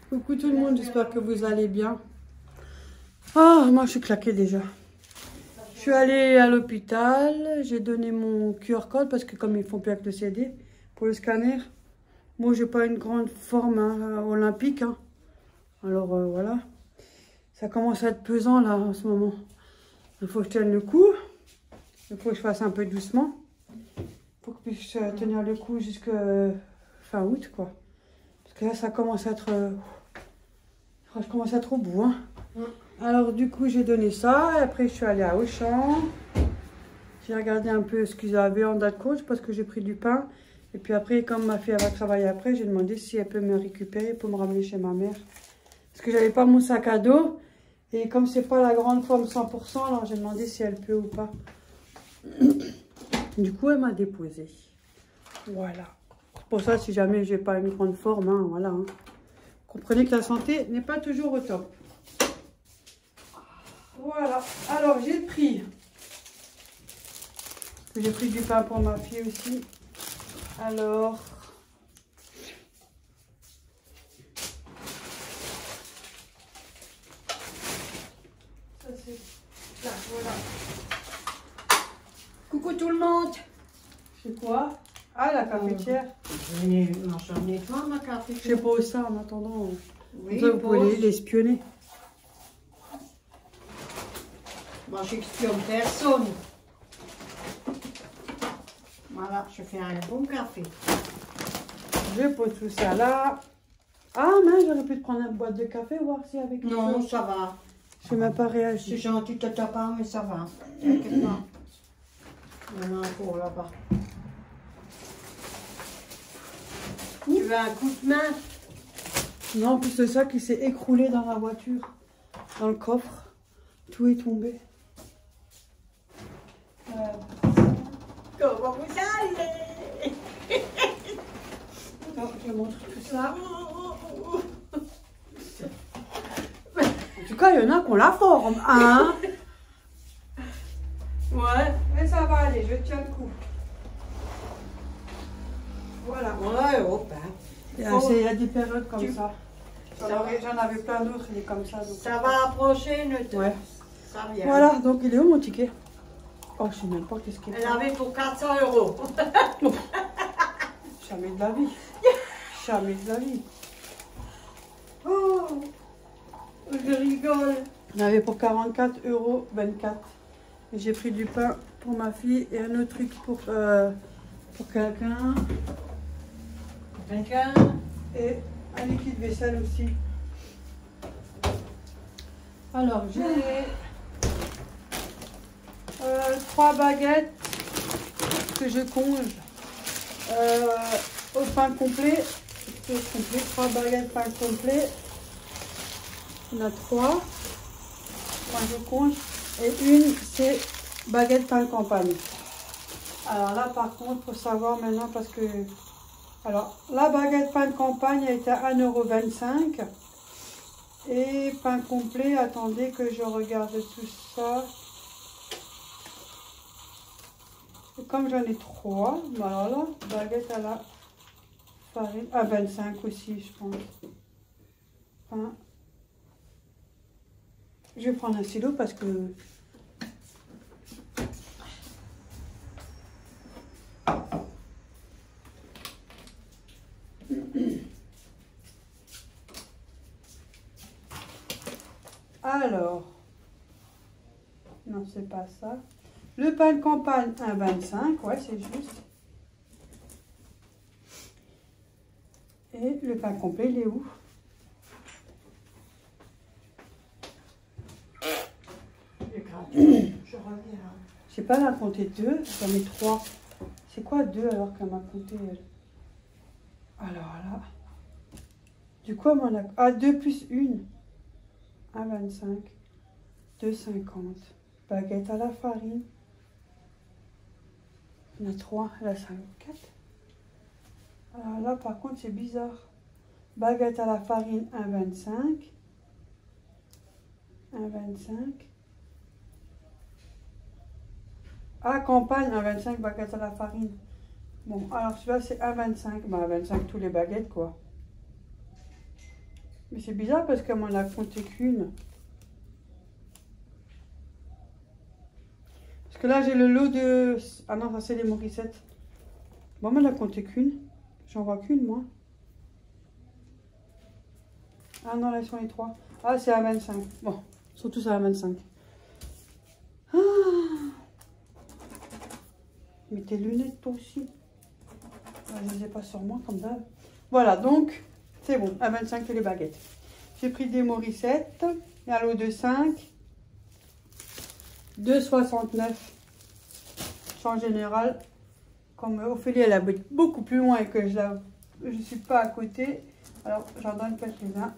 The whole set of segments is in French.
Coucou tout le monde, j'espère que vous allez bien. Ah, moi je suis claquée déjà. Je suis allée à l'hôpital, j'ai donné mon QR code parce que comme ils font plus avec le CD pour le scanner. Moi j'ai pas une grande forme olympique. Hein. Alors voilà. Ça commence à être pesant là en ce moment. Il faut que je tienne le coup. Il faut que je fasse un peu doucement. Il faut que je puisse tenir le coup jusqu'à fin août quoi. Parce que là ça commence à être... je commence à être au bout. Hein. Alors du coup j'ai donné ça. Et après je suis allée à Auchan. J'ai regardé un peu ce qu'ils avaient en date coach parce que j'ai pris du pain. Et puis après comme ma fille elle va travailler après, j'ai demandé si elle peut me récupérer pour me ramener chez ma mère. Parce que j'avais pas mon sac à dos. Et comme c'est pas la grande forme 100%, alors j'ai demandé si elle peut ou pas. Du coup elle m'a déposé. Voilà. Pour ça si jamais j'ai pas une grande forme, hein, voilà. Hein. Comprenez que la santé n'est pas toujours au top. Voilà. Alors j'ai pris du pain pour ma fille aussi. Alors ça c'est là, voilà. Coucou tout le monde. C'est quoi? Ah la cafetière. J'en ai pas ma cafetière. Je sais pas où ça en attendant. Oui, Vous pouvez l'espionner. Moi j'espionne personne. Voilà, je fais un bon café. Je pose tout ça là. Ah mince, j'aurais pu te prendre une boîte de café, voir si avec Non, chose. ça va. Je n'ai même pas réagi. C'est gentil de ta part, mais ça va. T'inquiète pas. Il y en a encore là-bas. Tu veux un coup de main? Non, en plus de ça qui s'est écroulé dans la voiture, dans le coffre. Tout est tombé. Comment vous allez? Alors, je montre tout ça. En tout cas, il y en a qui ont la forme, hein? Ouais, mais ça va aller, je tiens le coup. Voilà. Ouais, hop. Hein. Il y a des périodes comme ça. J'en avais plein d'autres, il est comme ça. Donc... Ça va approcher, notre... Ouais. Ça vient. Voilà, donc il est où mon ticket? Oh, je sais même pas qu'est-ce qu'il est. Elle avait pour 400 €. Jamais de la vie. Jamais de la vie. Oh, je rigole. On avait pour 44,24 €. J'ai pris du pain pour ma fille et un autre truc pour quelqu'un. Quelqu'un? Et un liquide vaisselle aussi. Alors, j'ai 3 baguettes que je conge au pain complet. 3 baguettes pain complet. Il y en a 3. Moi, je conge. Et une, c'est baguette pain campagne. Alors là, par contre, il faut savoir maintenant parce que... Alors, la baguette pain de campagne a été à 1,25 €. Et pain complet, attendez que je regarde tout ça. Et comme j'en ai 3, voilà, là, baguette à la farine, à 25 aussi, je pense. Pain. Je vais prendre un stylo parce que... Alors, non, c'est pas ça. Le pain de campagne, 1,25, ouais, c'est juste. Et le pain complet, il est où? Je reviens. Je sais pas, elle a compté 2, j'en ai 3. C'est quoi 2 alors qu'elle m'a compté elle? Alors là. Du coup, elle m'en a... Ah, 2 plus 1. 1,25. 2,50. Baguette à la farine. Il y en a 3, elle a 5, 4. Alors là, par contre, c'est bizarre. Baguette à la farine, 1,25. 1,25. Ah, campagne, 1,25, baguette à la farine. Bon, alors celui-là, c'est 1,25. Bah, 1,25 tous les baguettes, quoi. Mais c'est bizarre parce qu'elle m'en a compté qu'une. Parce que là, j'ai le lot de... Ah non, ça c'est les Morissette. Bon, mais elle a compté qu'une. J'en vois qu'une, moi. Ah non, là, ils sont les 3. Ah, c'est à 25. Bon, ils sont tous à 25. Ah. Mais tes lunettes, toi aussi. Ah, je les ai pas sur moi, comme d'hab. Voilà, donc, c'est bon. À 25, les baguettes. J'ai pris des Morissette. Et un lot de 5. 2,69. En général, comme Ophélie, elle habite beaucoup plus loin et que je ne suis pas à côté. Alors, j'en donne quelques-uns.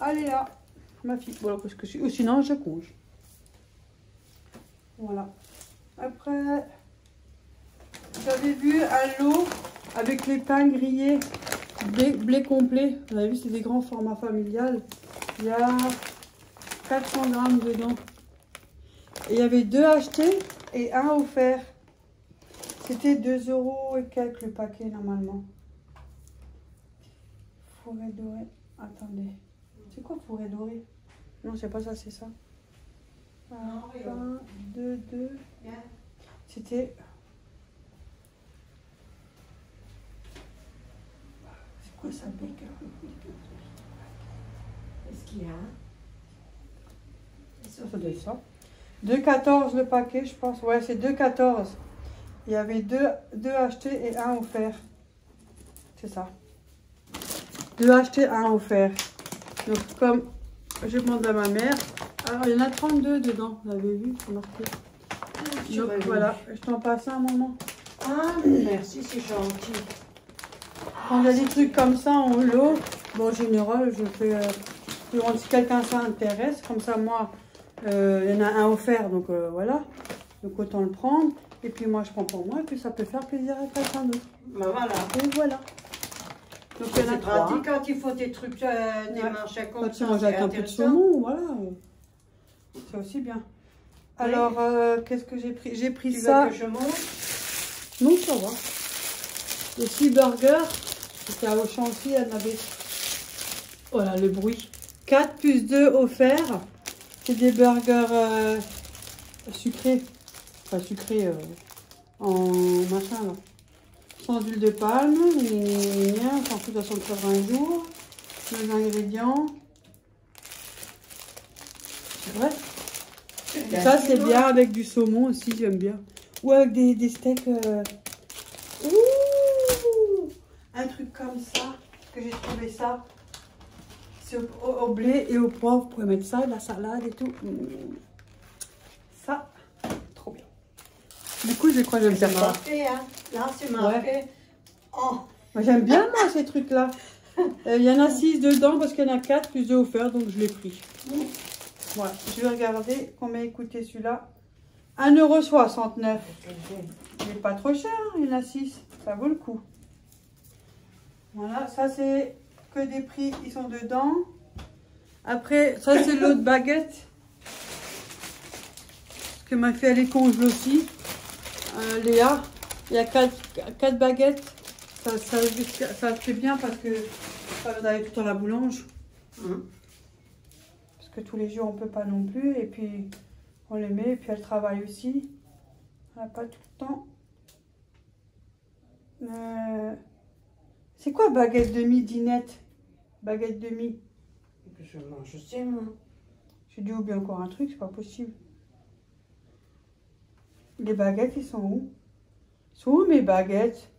Allez là, ma fille. Voilà, parce que ou sinon, je conge. Voilà. Après, j'avais vu un lot avec les pains grillés, blé complet. Vous avez vu, c'est des grands formats familiales. Il y a 400 grammes dedans. Et il y avait 2 achetés et 1 offert. C'était 2 € et quelques le paquet normalement. Forêt dorée. Attendez. C'est quoi forêt dorée? Non, c'est pas ça, c'est ça. 1, 2, 2. C'était... C'est quoi ça, Baker? Est-ce qu'il y a? Ça doit être ça. 2,14 le paquet, je pense. Ouais, c'est 2,14. Il y avait 2 achetés et 1 offert. C'est ça. 2 achetés, 1 offert. Donc, comme je demande à ma mère. Alors, il y en a 32 dedans. Vous avez vu, c'est marqué. Donc, voilà. Je t'en passe un moment. Ah, merci, c'est gentil. Quand il y a des trucs comme ça en lot, bon, en général, je fais... si quelqu'un ça intéresse, comme ça, moi, il y en a un offert. Donc, voilà. Donc, autant le prendre. Et puis moi, je prends pour moi, et puis ça peut faire plaisir à quelqu'un d'autre. Ben voilà. Et voilà. Donc il y en a C'est 3. pratique quand il faut des trucs, des marchés comme Quand ça. tu manges avec un peu de saumon, voilà. C'est aussi bien. Alors, qu'est-ce que j'ai pris? J'ai pris ça. Tu veux que je monte? Non, ça va. Les 6 burgers. C'était à Auchan aussi, elle avait... Voilà, le bruit. 4 plus 2 offerts. C'est des burgers sucrés. Enfin, sucrés en machin, là. Sans huile de palme. On s'en fout de 180 jours. Les ingrédients. C'est vrai. Ça, c'est bien avec du saumon aussi, j'aime bien. Ou avec des steaks. Ouh, un truc comme ça, que j'ai trouvé ça. C'est au blé et au poivre. Vous pouvez mettre ça, de la salade et tout. Ça, trop bien. Du coup, je crois que je vais me faire ça. Hein. Là, c'est marqué. Ouais. Oh. Moi, j'aime bien, moi, ces trucs-là. Il y en a 6 dedans parce qu'il y en a 4 plus 2 offerts, donc je l'ai pris. Voilà, je vais regarder combien coûtait celui-là. 1,69 €. Il n'est pas trop cher, hein, il y en a 6. Ça vaut le coup. Voilà, ça c'est que des prix, ils sont dedans. Après, ça c'est l'autre baguette. Parce que ma fille elle est congelée aussi. Léa, il y a 4 baguettes. Ça fait bien parce que ça va aller tout à la boulange. Parce que tous les jours on peut pas non plus. Et puis on les met. Et puis elle travaille aussi. Elle n'a pas tout le temps. C'est quoi baguette demi, Dinette? Baguette demi. Je mange aussi, moi. J'ai dû oublier encore un truc, c'est pas possible. Les baguettes, ils sont où? Ils sont où mes baguettes?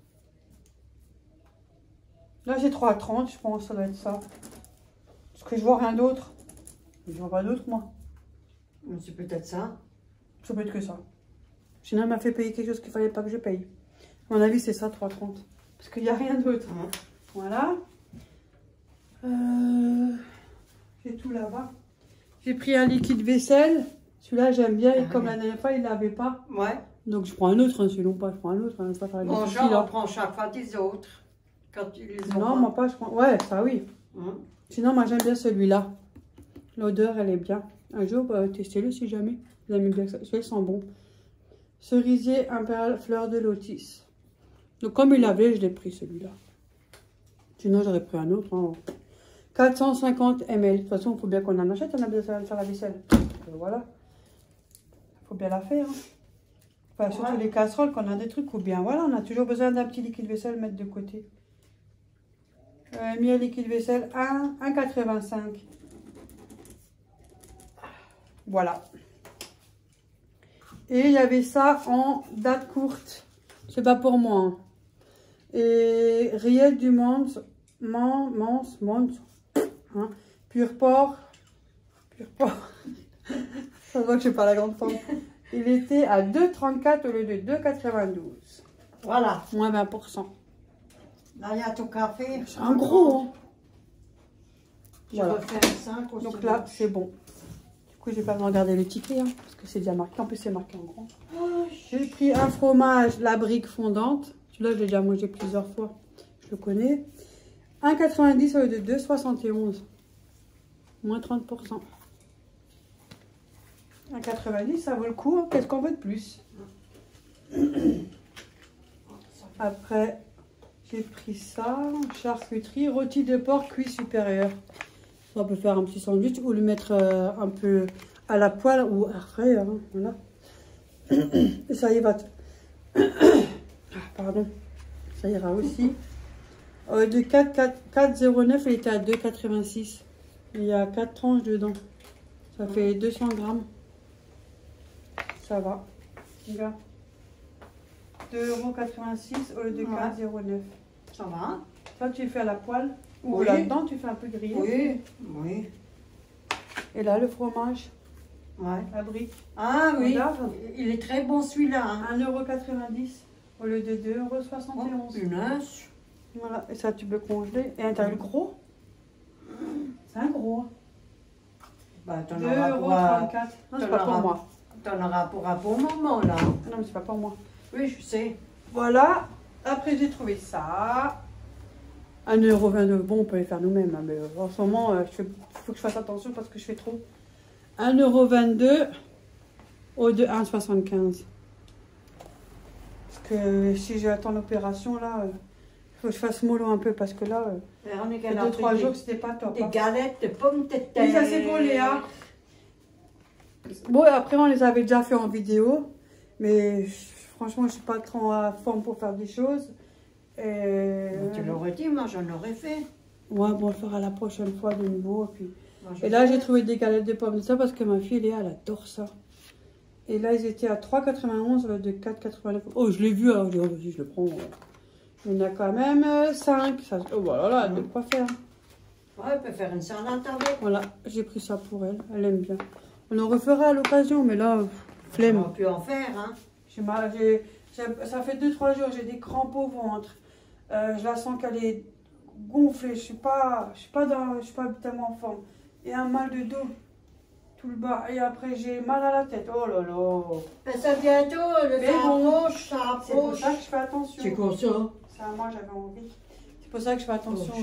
Là, j'ai 3,30, je pense, ça doit être ça. Parce que je vois rien d'autre. Je vois pas d'autre, moi. C'est peut-être ça. Ça peut être que ça. Sinon, elle m'a fait payer quelque chose qu'il fallait pas que je paye. À mon avis, c'est ça, 3,30. Parce qu'il n'y a rien d'autre. Voilà. J'ai tout là-bas. J'ai pris un liquide vaisselle. Celui-là, j'aime bien. Et comme la dernière fois, il ne l'avait pas. Ouais. Donc, je prends un autre. Hein, sinon, pas, je prends un autre. Hein, pas faire Mon genre, on prend chaque fois des autres. Quand tu les as. Non, moi pas. Je prends... Ouais, ça oui. Sinon, moi, j'aime bien celui-là. L'odeur, elle est bien. Un jour, testez-le si jamais. Vous aimez bien ça. Celui-là, sent bon. Cerisier impérial fleur de lotus. Donc, comme il l'avait, je l'ai pris celui-là. Sinon, j'aurais pris un autre. Hein. 450 ml. De toute façon, il faut bien qu'on en achète, on a besoin de faire la vaisselle. Voilà. Il faut bien la faire. Hein. Enfin, surtout les casseroles, qu'on a des trucs ou bien. Voilà, on a toujours besoin d'un petit liquide vaisselle, mettre de côté. Miel liquide vaisselle, 1,85. Voilà. Et il y avait ça en date courte. C'est pas pour moi. Hein. Et Riette du Mans, hein, pur porc. Ça voit que je n'ai pas la grande forme. Il était à 2,34 au lieu de 2,92. Voilà. Moins 20%. Là, il y a ton café. C'est un gros. Hein. Je Voilà. refais un 5 aussi. Donc là, c'est bon. Du coup, j'ai pas besoin de regarder le ticket, hein, parce que c'est déjà marqué. En plus, c'est marqué en grand. Oh, J'ai pris un fromage, la brique fondante. Celui-là, je l'ai déjà mangé plusieurs fois. Je le connais. 1,90 au lieu de 2,71. Moins 30%. 1,90, ça vaut le coup. Hein. Qu'est-ce qu'on veut de plus? Après, j'ai pris ça. Charcuterie, rôti de porc cuit supérieur. Ça, on peut faire un petit sandwich ou le mettre un peu à la poêle ou à frais. Hein, voilà. Et ça y va. Pardon. Ça ira aussi. De 4,09, il était à 2,86. Il y a 4 tranches dedans. Ça fait 200 grammes. Ça va. Regarde. 2,86 € au lieu de 4,09. Ça va. Ça, tu fais à la poêle. Ou Oui. là-dedans, tu fais un peu grillé. Oui, oui. Et là, le fromage. Ouais. La brique. Ah oui, Regarde. il est très bon celui-là. Hein. 1,90 € au lieu de 2,71 €. Punaise. Voilà. Et ça, tu peux congeler. Et t'as le gros. C'est un gros. Bah, 2,34 €. Non, c'est pas pour moi. T'en auras pour un bon moment là. Non, mais c'est pas pour moi. Oui, je sais. Voilà. Après, j'ai trouvé ça. 1,22 €. Bon, on peut les faire nous-mêmes. Hein, mais en ce moment, il faut que je fasse attention parce que je fais trop. 1,22 € au de 1,75 €. Parce que si j'attends l'opération, là, il faut que je fasse mollo un peu parce que là, On est il y a 2-3 jours, c'était pas top. Des Hein. galettes de pommes de terre. Oui, ça c'est pour Léa. Bon, après, on les avait déjà fait en vidéo. Mais franchement, je suis pas trop en forme pour faire des choses. Et... Tu l'aurais dit, moi j'en aurais fait. Ouais, bon, on le fera la prochaine fois de nouveau. Puis... Moi, Et là, j'ai trouvé des galettes de pommes de terre parce que ma fille, Léa, elle adore ça. Et là, ils étaient à 3,91 € de 4,89 €. Oh, je l'ai vu, alors je dis, oh, vas-y, je le prends. Il y en a quand même 5. Ça... Oh, voilà, là, de quoi faire. Ouais, elle peut faire une salade avec. Voilà, j'ai pris ça pour elle. Elle aime bien. On en refera à l'occasion, mais là, flemme. On peut en faire, hein. Ça fait 2-3 jours, j'ai des crampes au ventre. Je la sens qu'elle est gonflée. Je suis pas tellement en forme. Et un mal de dos, tout le bas. Et après, j'ai mal à la tête. Oh là là. Mais ça bientôt, ça approche. C'est pour ça que je fais attention. C'est quoi ça? Ça, moi, j'avais envie. C'est pour ça que je fais attention.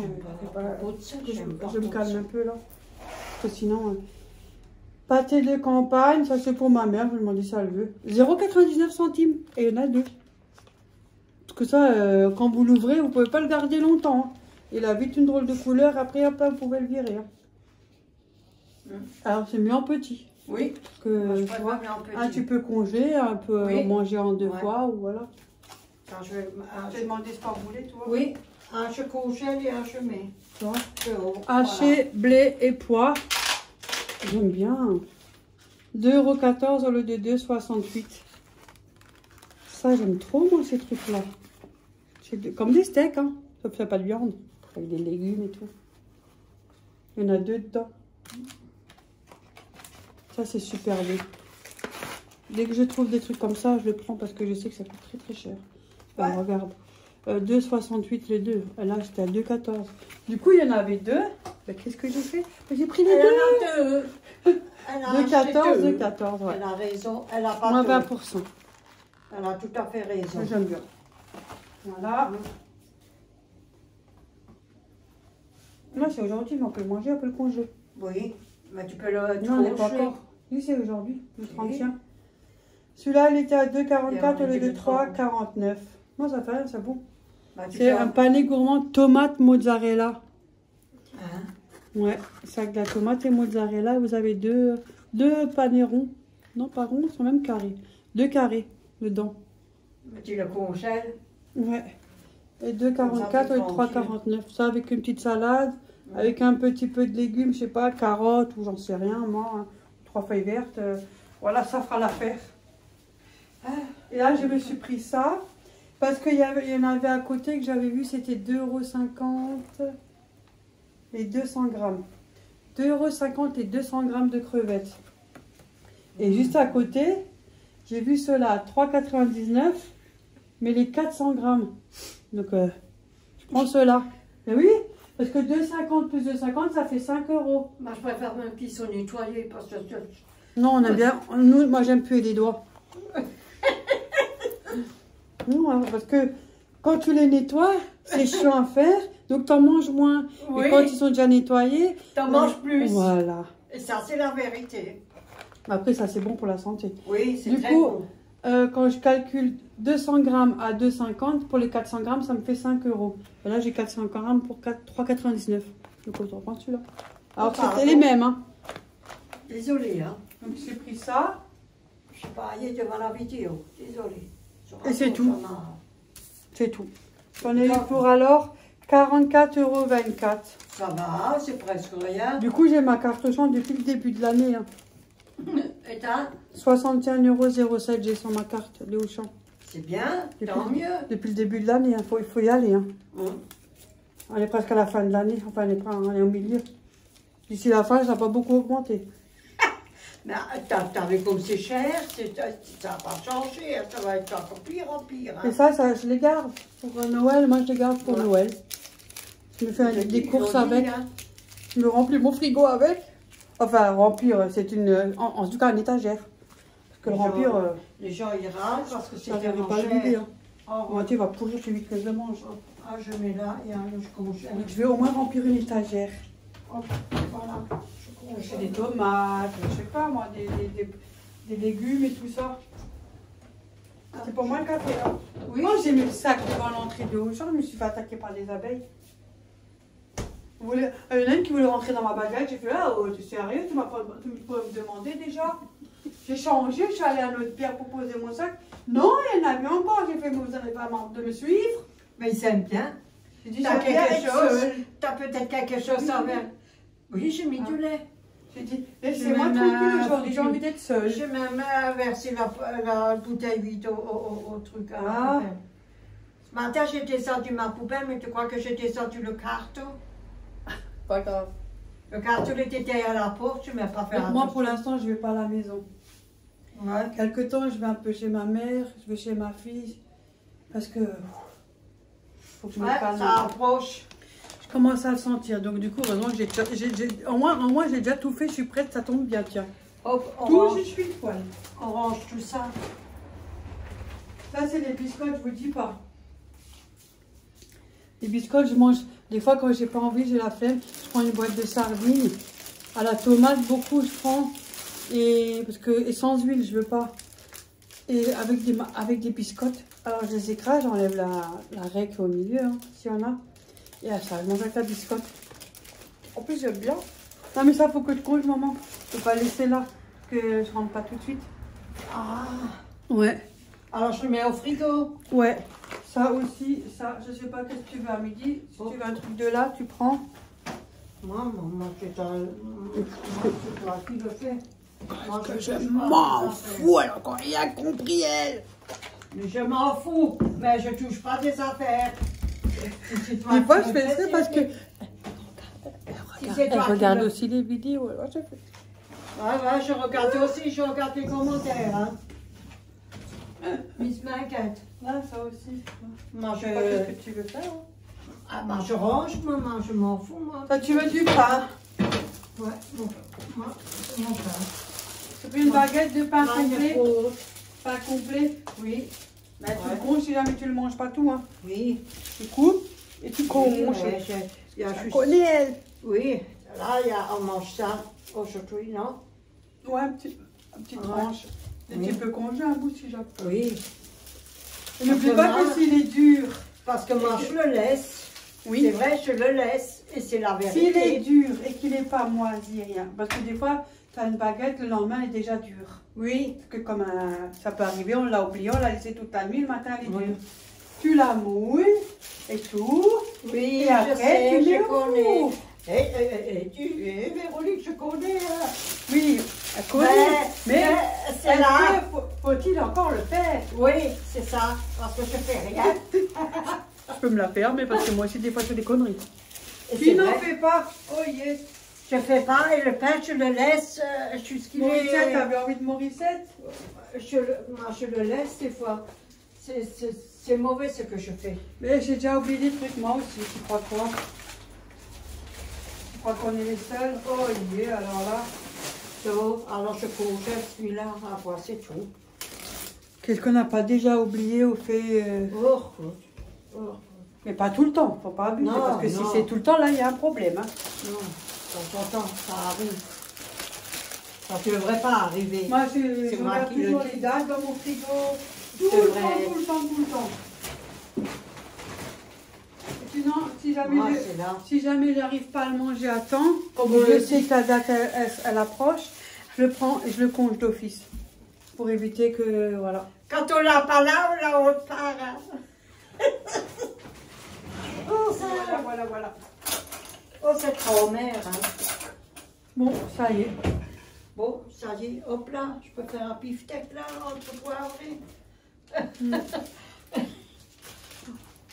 Je me calme un peu là. Parce que sinon. Pâté de campagne, ça c'est pour ma mère, je me demandais si elle veut. 0,99 centimes. Et il y en a 2. Parce que ça, quand vous l'ouvrez, vous ne pouvez pas le garder longtemps. Hein. Il a vite une drôle de couleur, après hop, vous pouvez le virer. Hein. Alors c'est mieux en petit. Oui. Parce que tu vois, tu peux congeler, un peu manger en 2 fois, ou voilà. Alors, je t'ai demandé ce qu'on voulait, toi. Oui, un je congèle et un je mets. Tu vois. Haché, blé et pois. J'aime bien. 2,14 € au lieu de 2,68 €. Ça, j'aime trop, moi, ces trucs-là. Comme des steaks, hein. Sauf que ça n'a pas de viande. Avec des légumes et tout. Il y en a 2 dedans. Ça, c'est super bon. Dès que je trouve des trucs comme ça, je le prends parce que je sais que ça coûte très très cher. Ouais. Regarde. 2,68 les deux. Là, j'étais à 2,14. Du coup, il y en avait 2. Qu'est-ce que j'ai fait? J'ai pris les deux. 2,14, 2,14, ouais. Elle a raison. Elle a pas moins tort. 20%. Elle a tout à fait raison. J'aime bien. Voilà. Là, c'est aujourd'hui, mais on peut le manger, on peut le congeler. Oui, mais tu peux le Non, on n'est pas encore. Oui, c'est aujourd'hui, le 31. Celui-là, il était à 2,44 au lieu de 3,49. Non, ça fait rien, c'est bon. Bah, c'est un panier gourmand tomate mozzarella. Hein? Ouais, sac de la tomate et mozzarella. Vous avez deux panais ronds. Non, pas ronds, ils sont même carrés. 2 carrés dedans. Tu le congèles. Ouais. Et 2,44 et 3,49. Ça avec une petite salade, avec un petit peu de légumes, je sais pas, carottes ou j'en sais rien, moi. Hein, 3 feuilles vertes. Voilà, ça fera l'affaire. Et là, je me suis pris ça. Parce qu'il y en avait à côté que j'avais vu, c'était 2,50 € et 200 grammes. 2,50 € et 200 grammes de crevettes. Et juste à côté, j'ai vu cela à 3,99 €, mais les 400 grammes. Donc, je prends cela. Mais oui, parce que 2,50 plus 2,50, ça fait 5 €. Moi, je préfère même qu'ils sont nettoyés parce que... Non, on a bien... Nous, moi, j'aime plus les doigts. Non, parce que quand tu les nettoies, c'est chiant à faire, donc tu en manges moins. Oui. Et quand ils sont déjà nettoyés, T'en manges plus. Voilà. Et ça, c'est la vérité. Après, ça, c'est bon pour la santé. Oui, c'est Du très coup, bon. quand je calcule 200 grammes à 2,50, pour les 400 grammes, ça me fait 5 €. Et là, j'ai 400 grammes pour 3,99 €. Donc, autant prendre celui-là. Alors, c'était les mêmes. Hein. Désolée, hein. Donc, j'ai pris ça. Je suis pas allée devant la vidéo. Désolée. Et c'est tout. C'est tout. J'en ai eu pour alors 44,24 €. Ça va, c'est presque rien. Du coup, j'ai ma carte chambre depuis le début de l'année. Hein. Et t'as 61,07 € j'ai sur ma carte de Auchan. C'est bien, tant mieux. Depuis le début de l'année, hein. Il faut y aller. Hein. On est presque à la fin de l'année. Enfin, on est au milieu. D'ici la fin, ça n'a pas beaucoup augmenté. Mais t'as vu comme c'est cher, ça va pas changer, ça va être encore pire en pire. Hein. Et ça, je les garde pour Noël. Moi, je les garde pour Noël. Je me fais des courses avec. Hein. Je me remplis mon frigo avec. Enfin, remplir, c'est une... En tout cas, une étagère. Parce que le remplir... les gens ils râlent parce que c'est ça ne tellement pas le cher. vider. Hein. Oh, Moi, tu vas pourrir plus vite que je le mange. Ah, je mets là et alors je congèle. Donc, je vais au moins remplir une étagère. Oh, voilà, je J'ai congèle. des tomates, je sais pas moi, des légumes et tout ça. C'est pour moi le café. Hein. Oui. Moi, j'ai mis le sac devant l'entrée de Auchan, je me suis fait attaquer par des abeilles. Il y en a une qui voulait rentrer dans ma baguette, j'ai fait ah, oh, tu es sérieux, tu peux me demander déjà. J'ai changé, je suis allée à notre pierre pour poser mon sac. Non, il y en avait encore, j'ai fait, vous n'avez pas marre de me suivre. Mais ils s'aiment bien. J'ai dit, T'as j'aime bien quelque être chose, seule. t'as peut-être quelque chose à faire. Oui, j'ai mis du lait. J'ai dit, laissez-moi même, tranquille aujourd'hui, j'ai envie d'être seule. J'ai même versé la bouteille vide au truc. Ah. Ce matin, j'ai descendu ma poubelle, mais tu crois que j'ai descendu le carton? Pas grave. Le carton était derrière la porte, je ne m'ai pas fait Donc moi, pour l'instant, je ne vais pas à la maison. Ouais. Quelque temps, je vais un peu chez ma mère, je vais chez ma fille. Parce que... faut que je me calme. Ça approche. Je commence à le sentir. Donc du coup, heureusement que au moins, j'ai déjà tout fait. Je suis prête, ça tombe bien, tiens. Hop, on Tout, range, je suis poil. on range tout ça. Ça, c'est les biscottes, je vous dis pas. Les biscottes, je mange... Des fois, quand j'ai pas envie, j'ai la flemme, je prends une boîte de sardines. À la tomate, beaucoup, je prends. Et sans huile, je veux pas. Et avec des biscottes. Alors, je les écrase, j'enlève la règle au milieu, hein, s'il y en a. Et à ça, je mange avec la biscotte. En plus, j'aime bien. Non, mais ça, faut que je conge, maman. Je peux pas laisser là, que je rentre pas tout de suite. Ah. Ouais. Alors, je le mets au frigo. Ouais. Ça aussi, ça, je sais pas qu'est-ce que tu veux à midi. Si tu veux un truc de là, tu prends. Moi, c'est toi qui le fais. Moi, Je m'en fous, elle a encore rien compris, elle. Mais je m'en fous, mais je touche pas des affaires. Des fois, je fais ça parce que... Elle regarde aussi. aussi les vidéos, alors je fais... Ouais, je regarde aussi, je regarde les commentaires. Hein. Miss m'inquiète. Là, ça aussi. Moi, Je sais pas ce que tu veux faire. Hein. Ah, bah, je range, maman, je m'en fous, moi. Toi, tu veux du pain. Ouais, bon, moi, c'est mon pain. Tu veux une baguette de pain Pain complet. pour- Pain complet. Oui. Bah, tu le conges si jamais tu le manges pas tout. Hein. Oui. Tu coupes et tu conges. Oui, ouais, il y a Tu juste... connais, elle. Oui, là, on mange ça aujourd'hui, non? Ouais, une petite tranche. Et Oui. tu peux congeler un bout si jamais. Oui. Et n'oublie pas que s'il est dur. Parce que moi, je le laisse. Oui. C'est vrai, je le laisse. Et c'est la S'il est vérité. dur et qu'il n'est pas moisi, rien. Parce que des fois, tu as une baguette, le lendemain, elle est déjà dure. Oui. Parce que comme ça peut arriver, on l'a oublié, on l'a laissé toute la nuit, le matin, elle est Oui. dure. Tu la mouilles et tout. Oui, Et après, tu mets je au connais. four. Véronique, je connais. Hein. Oui, elle connaît. Mais c'est est-ce là. que faut-il encore le faire? Oui, c'est ça. Parce que je fais rien. Je peux me la faire, mais parce que moi aussi, des fois, je fais des conneries. Et Tu c'est n'en vrai. fais pas. Oh yes. Je fais pas et le pain, je le laisse jusqu'il Morissette, est... t'avais envie de Morissette? Moi, je le laisse des fois. C'est mauvais ce que je fais. Mais j'ai déjà oublié des trucs, moi aussi, tu crois quoi? Tu crois qu'on est les seuls? Oh yeah, alors là. Donc, alors je congèle celui-là à voir, c'est tout. Qu'est-ce qu'on n'a pas déjà oublié ou fait Oh, oh. Mais pas tout le temps, faut pas abuser, Non, parce que si non. c'est tout le temps, là, il y a un problème. Hein. Non, de temps en temps, ça arrive. Ça ne devrait pas arriver. Moi, C'est je moi regarde qui le toujours dis. les dates dans mon frigo. Tout C'est le vrai. temps, tout le temps, tout le temps. Et sinon, Moi, c'est là. si jamais j'arrive pas à le manger à temps, comme Oui. je sais que la date elle approche, je le prends et je le conge d'office. Pour éviter que, voilà. Quand on l'a pas là, on l'a autre part. Hein. Oh, ça... Voilà. Oh, cette grand-mère. Hein. Bon, ça y est. Bon, ça y est, hop là, je peux faire un beefsteak là, entre poivré.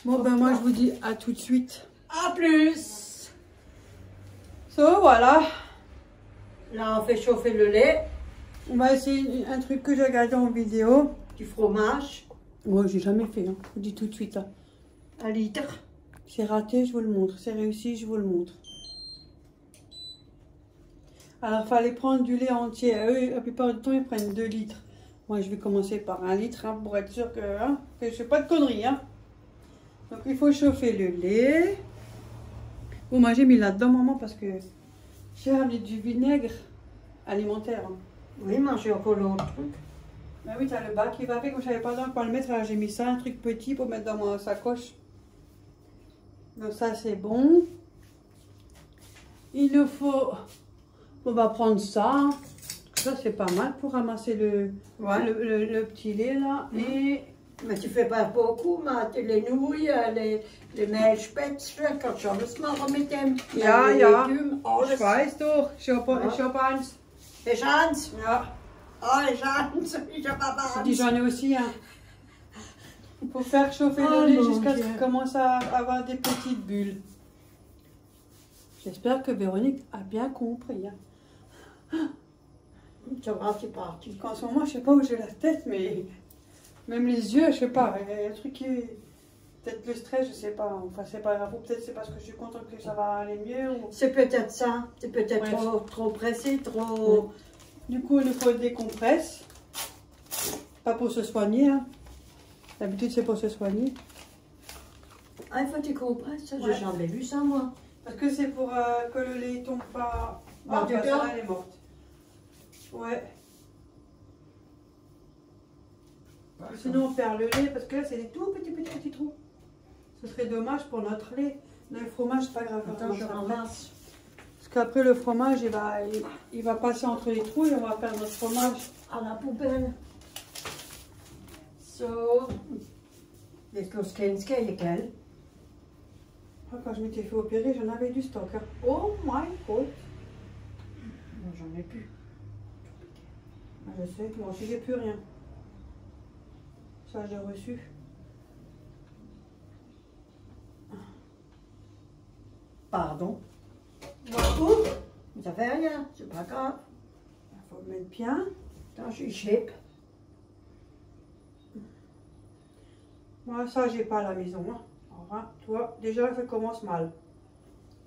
Bon, ben moi, je vous dis à tout de suite. À plus. So, voilà. Là, on fait chauffer le lait, On va essayer un truc que j'ai regardé en vidéo. du fromage, Moi, j'ai jamais fait, hein. Je vous dis tout de suite. Hein. 1 litre. C'est raté, je vous le montre. C'est réussi, je vous le montre. Alors, il fallait prendre du lait entier. Eux, la plupart du temps, ils prennent 2 litres. Moi, je vais commencer par 1 litre hein, pour être sûr que je ne fais pas de conneries. Hein. Donc, il faut chauffer le lait. Bon, moi, j'ai mis là-dedans, maman, parce que j'ai ramené du vinaigre alimentaire. Hein. Oui, manger encore l'autre truc. Ben oui, tu as le bac qui va avec. Je ne savais pas dans quoi le mettre. Alors, j'ai mis ça, un truc petit pour mettre dans ma sacoche. Donc, ça, c'est bon. Il nous faut... On va prendre ça. Hein. Ça, c'est pas mal pour ramasser le petit lait, là. Et... Mais tu fais pas beaucoup, mais les nouilles, les Mehlspätzle, kannst du alles machen mit dem. Ja, Die ja. Legume, Ich alles. weiß doch. Ich hab eins. Les chances. Ja. Oh, les chances. Ich hab pas Die j'en ai aussi, hein. Il faut faire chauffer Oh, le lait mon jusqu'à ce Dieu. qu'il commence à avoir des petites bulles. J'espère que Véronique a bien compris. Hein. Ça va, c'est parti. En ce moment, je sais pas où j'ai la tête, mais même les yeux, je sais pas. Il y a un truc qui est... Peut-être le stress, je sais pas. Enfin, c'est pas grave. Ou peut-être c'est parce que je suis contente que ça va aller mieux. Ou... C'est peut-être ça. C'est peut-être Ouais. trop pressé, trop... Du coup, il nous faut des compresses. Pas pour se soigner. Hein. D'habitude, c'est pour se soigner. Ah, il faut des compresses, ça, Ouais. j'ai jamais vu ça, moi. Parce que c'est pour que le lait tombe pas. Dans du bah, cœur. ça, elle est morte. Ouais. Sinon, on perd le lait parce que là, c'est des tout petits trous. Ce serait dommage pour notre lait. Le fromage, c'est pas grave. Attends, je ramasse. Parce qu'après, le fromage, il va passer entre les trous et on va perdre notre fromage. À la poubelle. So. Jetzt los kennst du gell? Ah, quand je m'étais fait opérer, j'en avais du stock. Hein. Oh my god. Non, j'en ai plus. Ah, je sais, moi aussi, j'ai plus rien. Ça, j'ai reçu. Pardon. Ouh. Ça fait rien, c'est pas grave. Il faut le mettre bien. Attends, je chippe. Moi, ça, j'ai pas à la maison. Hein. Alors, hein, toi, déjà, ça commence mal.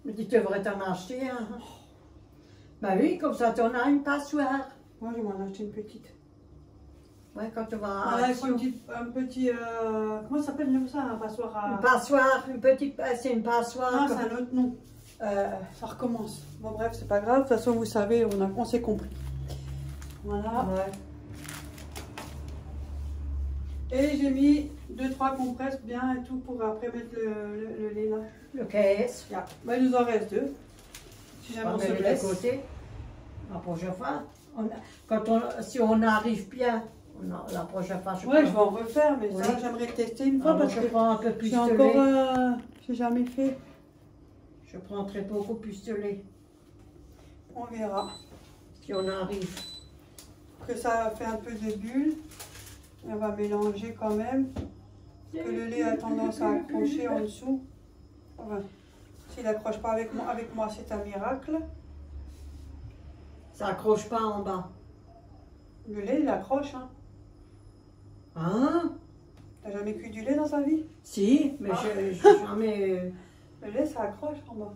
Mais tu devrais t'en acheter un. Hein. Bah oui, comme ça, t'en as une passoire. Moi, je vais m'en acheter une petite. Ouais, quand tu vas Voilà, à il faut un petit... comment ça s'appelle même ça, un passoire à... Une passoire, une petite... C'est une passoire. Ah, c'est un autre nom. Ça recommence. Bon, bref, c'est pas grave. De toute façon, vous savez, on s'est compris. Voilà. Ouais. Et j'ai mis 2-3 compresses bien et tout pour après mettre le lait là. Le caisse. Yeah. Bah, il nous en reste 2. Si jamais on se blesse. De côté. La prochaine fois, si on arrive bien, la prochaine fois, je vais en refaire, mais ça, j'aimerais tester une fois parce que je prends un peu plus j'ai de encore, lait. j'ai jamais fait. Je prendrai beaucoup plus de lait. On verra. Si on arrive. Que ça fait un peu de bulles. Et on va mélanger quand même. Que le lait a tendance à accrocher en dessous. Enfin, s'il n'accroche pas avec moi, c'est un miracle. Ça accroche pas en bas. Le lait, il accroche, hein. Hein? T'as jamais cuit du lait dans ta vie? Si, mais j'ai jamais... Le lait, ça accroche en bas.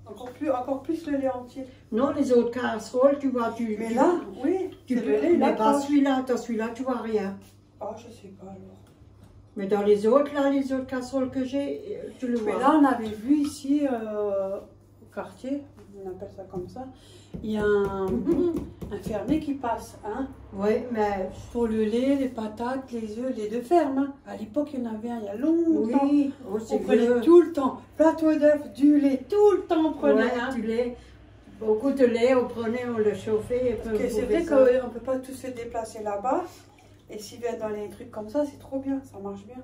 Encore plus le lait entier. Non, les autres casseroles, tu vois, Mais là, oui, tu peux, le lait, mais pas celui-là, dans celui-là, tu vois rien. Oh, je sais pas alors. Mais dans les autres, là, les autres casseroles que j'ai, tu le vois. Mais là, on avait vu ici, au quartier, on appelle ça comme ça, il y a un fermier qui passe, hein. Oui, mais... Pour le lait, les patates, les œufs, les deux fermes, hein. À l'époque, il y en avait un il y a longtemps. Oui, on prenait tout le temps. Plateau d'œufs, du lait, tout le temps on prenait. Ouais, hein. Du lait. Beaucoup de lait, on prenait, on le chauffait. C'est vrai qu'on ne peut pas tous se déplacer là-bas. Et s'ils viennent dans les trucs comme ça, c'est trop bien, ça marche bien.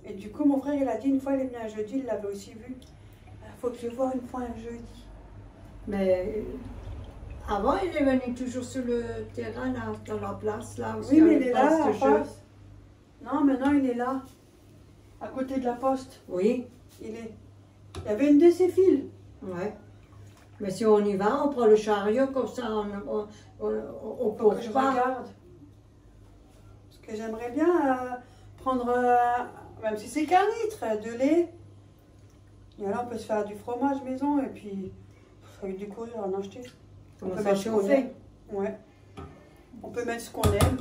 Et du coup, mon frère, il a dit une fois, il est venu un jeudi, il l'avait aussi vu. Il faut que je voie une fois un jeudi. Mais avant, il est venu toujours sur le terrain, là, dans la place, là. Oui, mais il est là, en face. Non, maintenant, il est là, à côté de la poste. Oui. Il y avait une de ses fils. Ouais. Mais si on y va, on prend le chariot, comme ça, on Faut que je regarde. Parce que j'aimerais bien prendre, même si c'est qu'un litre, de lait. Et là, on peut se faire du fromage maison et puis, avec du courir, en acheter. On peut mettre ce qu'on aime. Ouais. On peut mettre ce qu'on aime.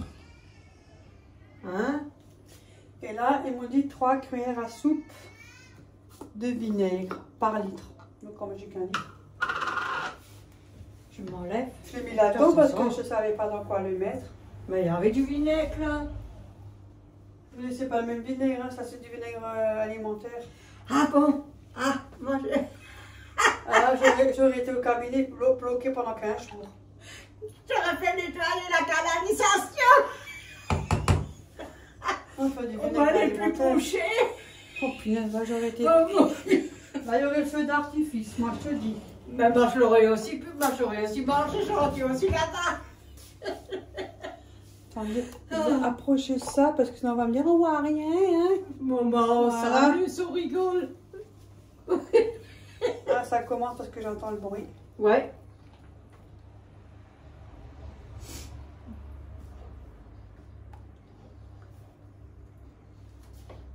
Hein? Et là, ils m'ont dit 3 cuillères à soupe de vinaigre par litre. Donc, comme j'ai qu'un litre. Je m'enlève. Je l'ai mis là-dedans parce que je ne savais pas dans quoi le mettre. Mais il y avait du vinaigre là. Mais c'est pas le même vinaigre, hein. Ça c'est du vinaigre alimentaire. Ah bon? Ah, moi je... Ah, j'aurais été au cabinet bloqué pendant 15 jours. J'aurais fait nettoyer la canalisation. On va aller plus coucher. Oh punaise, bah, j'aurais été... Bah, il y aurait le feu d'artifice, moi je te dis. Mais moi je l'aurais aussi pu, moi j'aurais aussi mangé, j'aurais aussi gâteau. Attendez, je vais approcher ça parce que sinon on va me dire on voit rien, hein. Maman, Voilà. ça va mieux, on rigole. Ah, ça commence parce que j'entends le bruit. Ouais.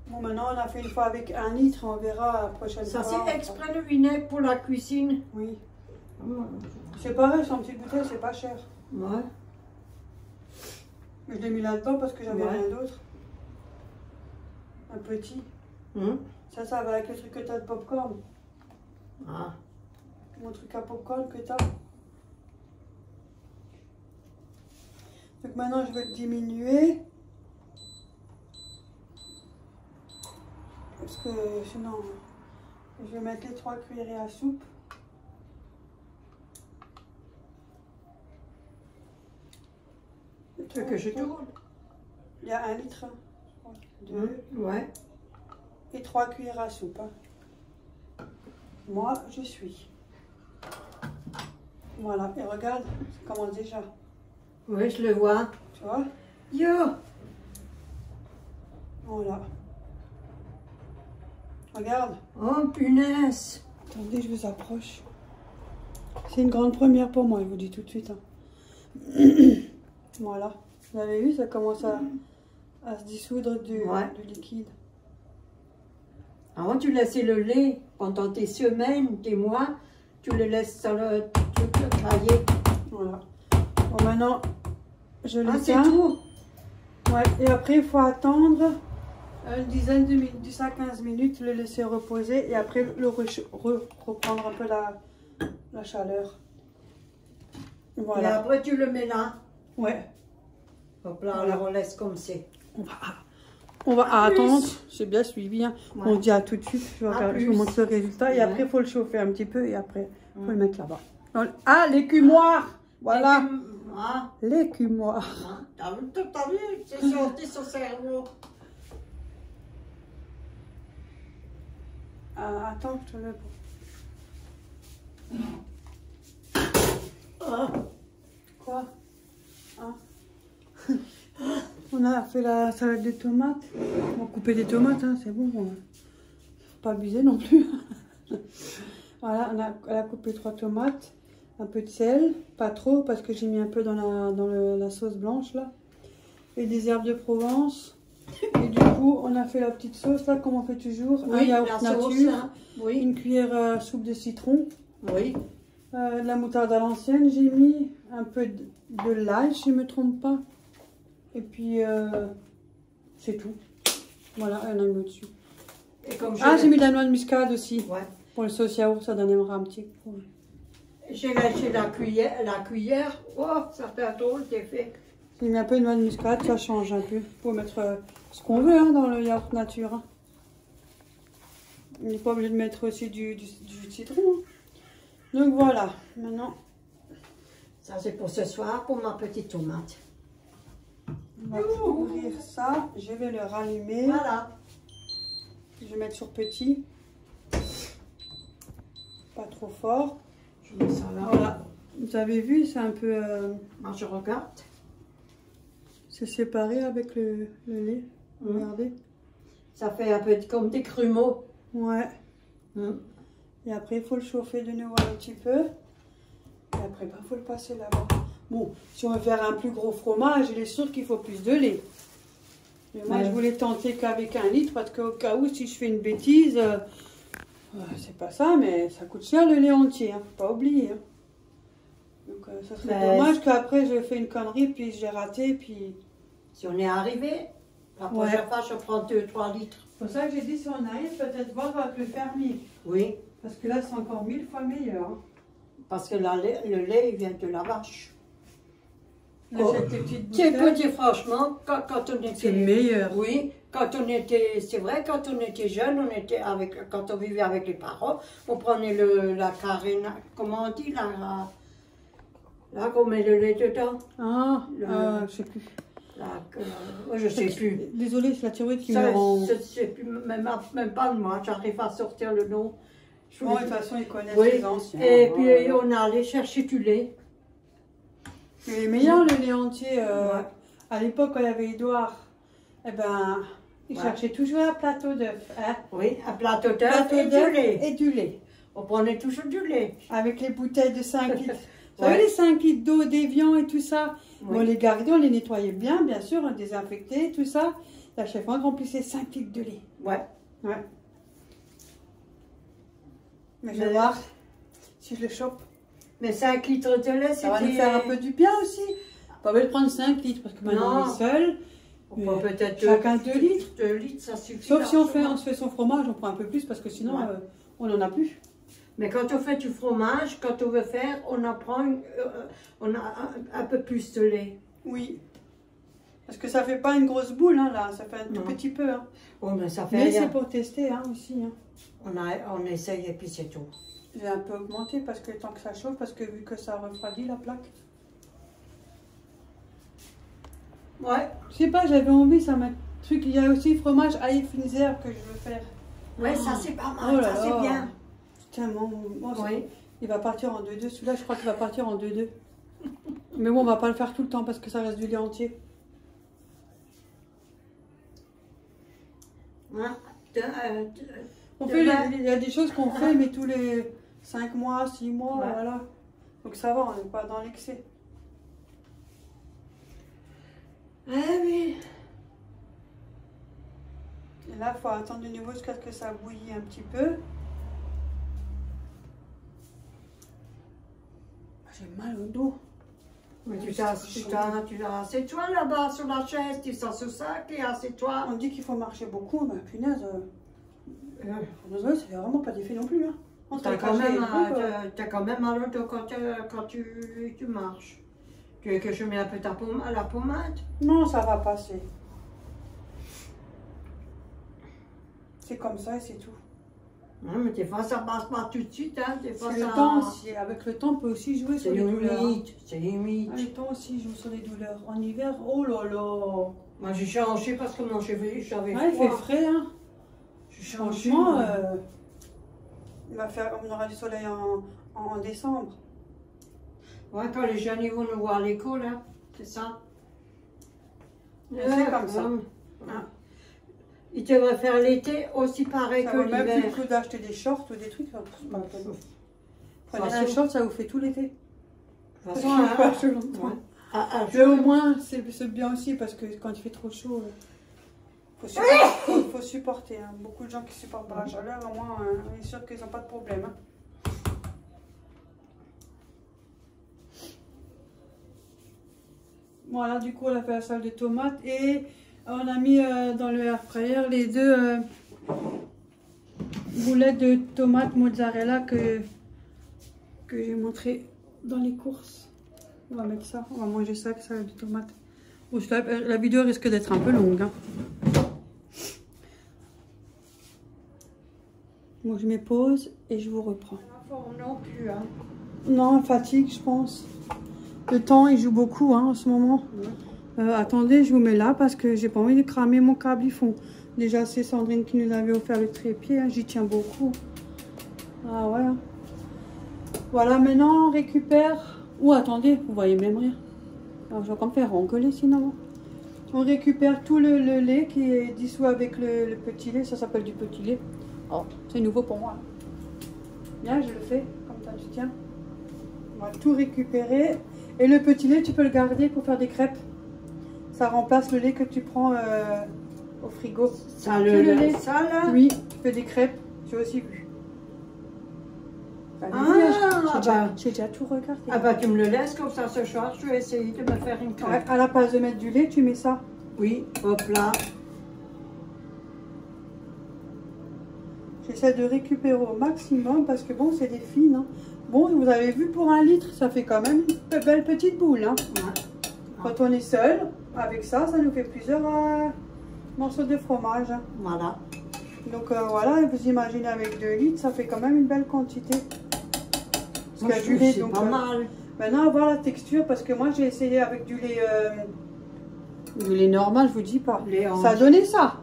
Bon, maintenant on a fait une fois avec 1 litre, on verra la prochaine Ça fois. c'est exprès le vinaigre pour la cuisine. Oui. C'est pareil, c'est en petite bouteille, c'est pas cher. Ouais. Mais je l'ai mis là-dedans parce que j'avais Ouais. rien d'autre. Un petit. Ça va avec le truc que t'as de popcorn. Ah. Mon truc à popcorn que t'as. Donc maintenant je vais le diminuer. Parce que sinon, je vais mettre les 3 cuillerées à soupe. Tu veux que je tourne? Il y a 1 litre. 2 Ouais. et 3 cuillères à soupe. Hein. Moi, je suis. Voilà, et regarde, ça commence déjà. Oui, je le vois. Tu vois? Yo! Voilà. Regarde. Oh, punaise! Attendez, je vous approche. C'est une grande première pour moi, je vous dis tout de suite. Hein. Voilà. Vous avez vu, ça commence à se dissoudre du liquide. Avant, tu laissais le lait pendant des semaines, des mois. Tu le laisses dans le truc cahier. Voilà. Bon, maintenant, je le c'est tout? Ouais, et après, il faut attendre une dizaine de minutes, 10 à 15 minutes, le laisser reposer et après reprendre un peu la chaleur. Voilà. Et après, tu le mets là. Ouais. Hop là, alors on laisse comme c'est. on va attendre. J'ai bien suivi. Hein. Ouais. On dit à tout de suite. Je vous montre le résultat. Et après, il faut le chauffer un petit peu. Et après, il faut le mettre là-bas. Ah, l'écumoire. Voilà. L'écumoire. T'as vu, c'est sorti son cerveau. Attends, je te le... Quoi? On a fait la salade de tomates. On va couper des tomates, hein, c'est bon. Faut pas abuser non plus. Voilà, elle a coupé 3 tomates. Un peu de sel, pas trop parce que j'ai mis un peu dans la sauce blanche là. Et des herbes de Provence. Et du coup, on a fait la petite sauce là, comme on fait toujours. Oui, un yaourt nature, sauce, hein. Oui. Une cuillère soupe de citron. Oui. De la moutarde à l'ancienne, j'ai mis un peu de l'ail, si je ne me trompe pas. Et puis, c'est tout. Voilà, un agneau dessus. Et comme j'ai mis de la noix de muscade aussi. Ouais. Pour le sauce yaourt, ça donnera un petit coup. J'ai lâché la cuillère. Oh, ça fait un drôle d'effet. J'ai mis un peu de noix de muscade, ça change un peu. Pour mettre ce qu'on veut hein, dans le yaourt nature. Hein. On n'est pas obligé de mettre aussi du citron. Hein. Donc voilà, maintenant. Ça c'est pour ce soir, pour ma petite tomate. On va ouvrir ça, je vais le rallumer. Voilà. Je vais mettre sur petit. Pas trop fort. Je mets ça là. Voilà. Vous avez vu, c'est un peu... Moi je regarde. C'est séparé avec le lait. Regardez. Ça fait un peu comme des grumeaux. Ouais. Et après, il faut le chauffer de nouveau un petit peu. Et après, il faut le passer là-bas. Bon, si on veut faire un plus gros fromage, il est sûr qu'il faut plus de lait. Mais moi, je voulais tenter qu'avec 1 litre, parce qu'au cas où, si je fais une bêtise, c'est pas ça, mais ça coûte cher le lait entier, hein, faut pas oublier. Hein. Donc, ça serait dommage qu'après, je fais une connerie, puis j'ai raté, puis... Si on est arrivé, la prochaine fois, je prends 2-3 litres. C'est pour ça que j'ai dit, si on arrive, peut-être voir avec le fermier. Oui. Parce que là, c'est encore 1000 fois meilleur. Hein. Parce que le lait, il vient de la vache. On achète des petites bouteilles. Tu peux dire franchement, quand on était... C'est meilleur. Oui, quand on était... C'est vrai, quand on était jeune, quand on vivait avec les parents, on prenait la carène... Comment on dit là, qu'on met le lait dedans. Je sais plus. Je sais plus. Désolée, c'est la thyroïde qui Ça, me rend... je sais plus, même pas de moi, j'arrive à sortir le nom. De toute façon, ils connaissent oui. les anciens. Et puis, on allait chercher du lait. Mais les meilleurs, le lait entier, à l'époque, quand il y avait Édouard, eh ben, il cherchait toujours un plateau d'œuf. Hein. Oui, un plateau d'œuf et du lait. Et du lait. On prenait toujours du lait. Avec les bouteilles de 5 litres. Vous savez, les 5 litres d'eau, d'évian et tout ça. Oui. On les gardait, on les nettoyait bien sûr, on désinfectait, tout ça. Et à chaque fois, on remplissait 5 litres de lait. Ouais. Mais je vais voir si je le chope. Mais 5 litres de lait, ça va nous faire un peu du bien aussi. Pas besoin de prendre 5 litres parce que maintenant on est seul. On prend peut-être chacun 2 litres. 2 litres, ça suffit. Sauf si on se fait son fromage, on prend un peu plus parce que sinon on n'en a plus. Mais quand on fait du fromage, quand on veut faire, on en prend on a un peu plus de lait. Oui. Parce que ça fait pas une grosse boule, hein, là, ça fait un tout petit peu. Hein. Oh, mais ça fait mais c'est pour tester hein, aussi. Hein. On essaye et puis c'est tout. J'ai un peu augmenté parce que tant que ça chauffe, parce que vu que ça refroidit la plaque. Ouais. Je sais pas, j'avais envie, ça m'a truc. Il y a aussi fromage à Finzer que je veux faire. Ouais, ça c'est pas mal, ça c'est bien. Tellement. Il va partir en 2-2. Celui-là, je crois qu'il va partir en 2-2. Mais bon, on va pas le faire tout le temps parce que ça reste du lait entier. On fait il y a des choses qu'on fait, mais tous les 5 mois, 6 mois, voilà. Donc ça va, on n'est pas dans l'excès. Ah oui. Et là, il faut attendre de nouveau jusqu'à ce que ça bouillit un petit peu. J'ai mal au dos. Mais tu as assieds-toi là-bas sur la chaise, tu sens sur ça, et assieds-toi. On dit qu'il faut marcher beaucoup, mais punaise, ça fait vraiment pas d'effet non plus. Hein. T'as quand même mal au dos quand tu marches. Tu veux que je mette un peu la pommade? Non, ça va passer. C'est comme ça et c'est tout. Non, mais des fois, ça passe pas tout de suite. Hein. Des fois, C'est ça... le temps aussi. Avec le temps, on peut aussi jouer sur les douleurs. C'est limite. Ah, le temps aussi joue sur les douleurs. En hiver, oh là là. Moi, j'ai changé parce que mon cheveu, j'avais Ouais, il fait frais, hein. J'ai changé. Franchement, on aura du soleil en décembre. Ouais, quand les jeunes ils vont nous voir à l'école, hein. C'est ça. C'est comme ça. Ah. Ils devraient faire l'été aussi pareil Ça que vaut même plus l'hiver. le coup d'acheter des shorts ou des trucs. Prenez façon- un short, ça vous fait tout l'été. De toute façon, Parce que hein, pas longtemps. ouais. Mais au moins, c'est bien aussi parce que quand il fait trop chaud, faut supporter. Hein. Beaucoup de gens qui supportent pas la chaleur, au moins, on est sûr qu'ils n'ont pas de problème. Hein. Voilà, du coup, on a fait la salade de tomates et on a mis dans le air fryer les deux boulettes de tomates mozzarella que j'ai montré dans les courses. On va mettre ça, on va manger ça avec salade de tomates. Bon, la vidéo risque d'être un peu longue. Hein. Bon, je mets pause et je vous reprends. Non plus, hein. Non, fatigue, je pense. Le temps, il joue beaucoup hein, en ce moment. Attendez, je vous mets là parce que j'ai pas envie de cramer mon câble. Ils font déjà, c'est Sandrine qui nous avait offert le trépied. Hein, j'y tiens beaucoup. Ah ouais. Voilà, maintenant on récupère. Ou attendez, vous voyez même rien. Alors, je vais encore me faire engueuler sinon. On récupère tout le lait qui est dissous avec le petit lait. Ça s'appelle du petit lait. Oh, c'est nouveau pour moi. Bien, je le fais comme ça, tu tiens. On va tout récupérer. Et le petit lait, tu peux le garder pour faire des crêpes. Ça remplace le lait que tu prends au frigo. Ça, le lait. Ça, là? Oui, tu fais des crêpes. J'ai aussi vu. J'ai déjà tout regardé. Ah bah tu me le laisses comme ça ce soir, je vais essayer de me faire une crêpe. Ouais, à la place de mettre du lait, tu mets ça. Oui, hop là. J'essaie de récupérer au maximum parce que bon, c'est des fines. Hein. Bon, vous avez vu pour 1 litre, ça fait quand même une belle petite boule. Hein. Ouais. Quand on est seul, avec ça, ça nous fait plusieurs morceaux de fromage. Hein. Voilà. Donc voilà, vous imaginez avec 2 litres, ça fait quand même une belle quantité. Parce qu'il y a du lait, c'est donc pas mal. maintenant, on va voir la texture parce que moi, j'ai essayé avec du lait normal, je vous dis pas. Ça a donné ça.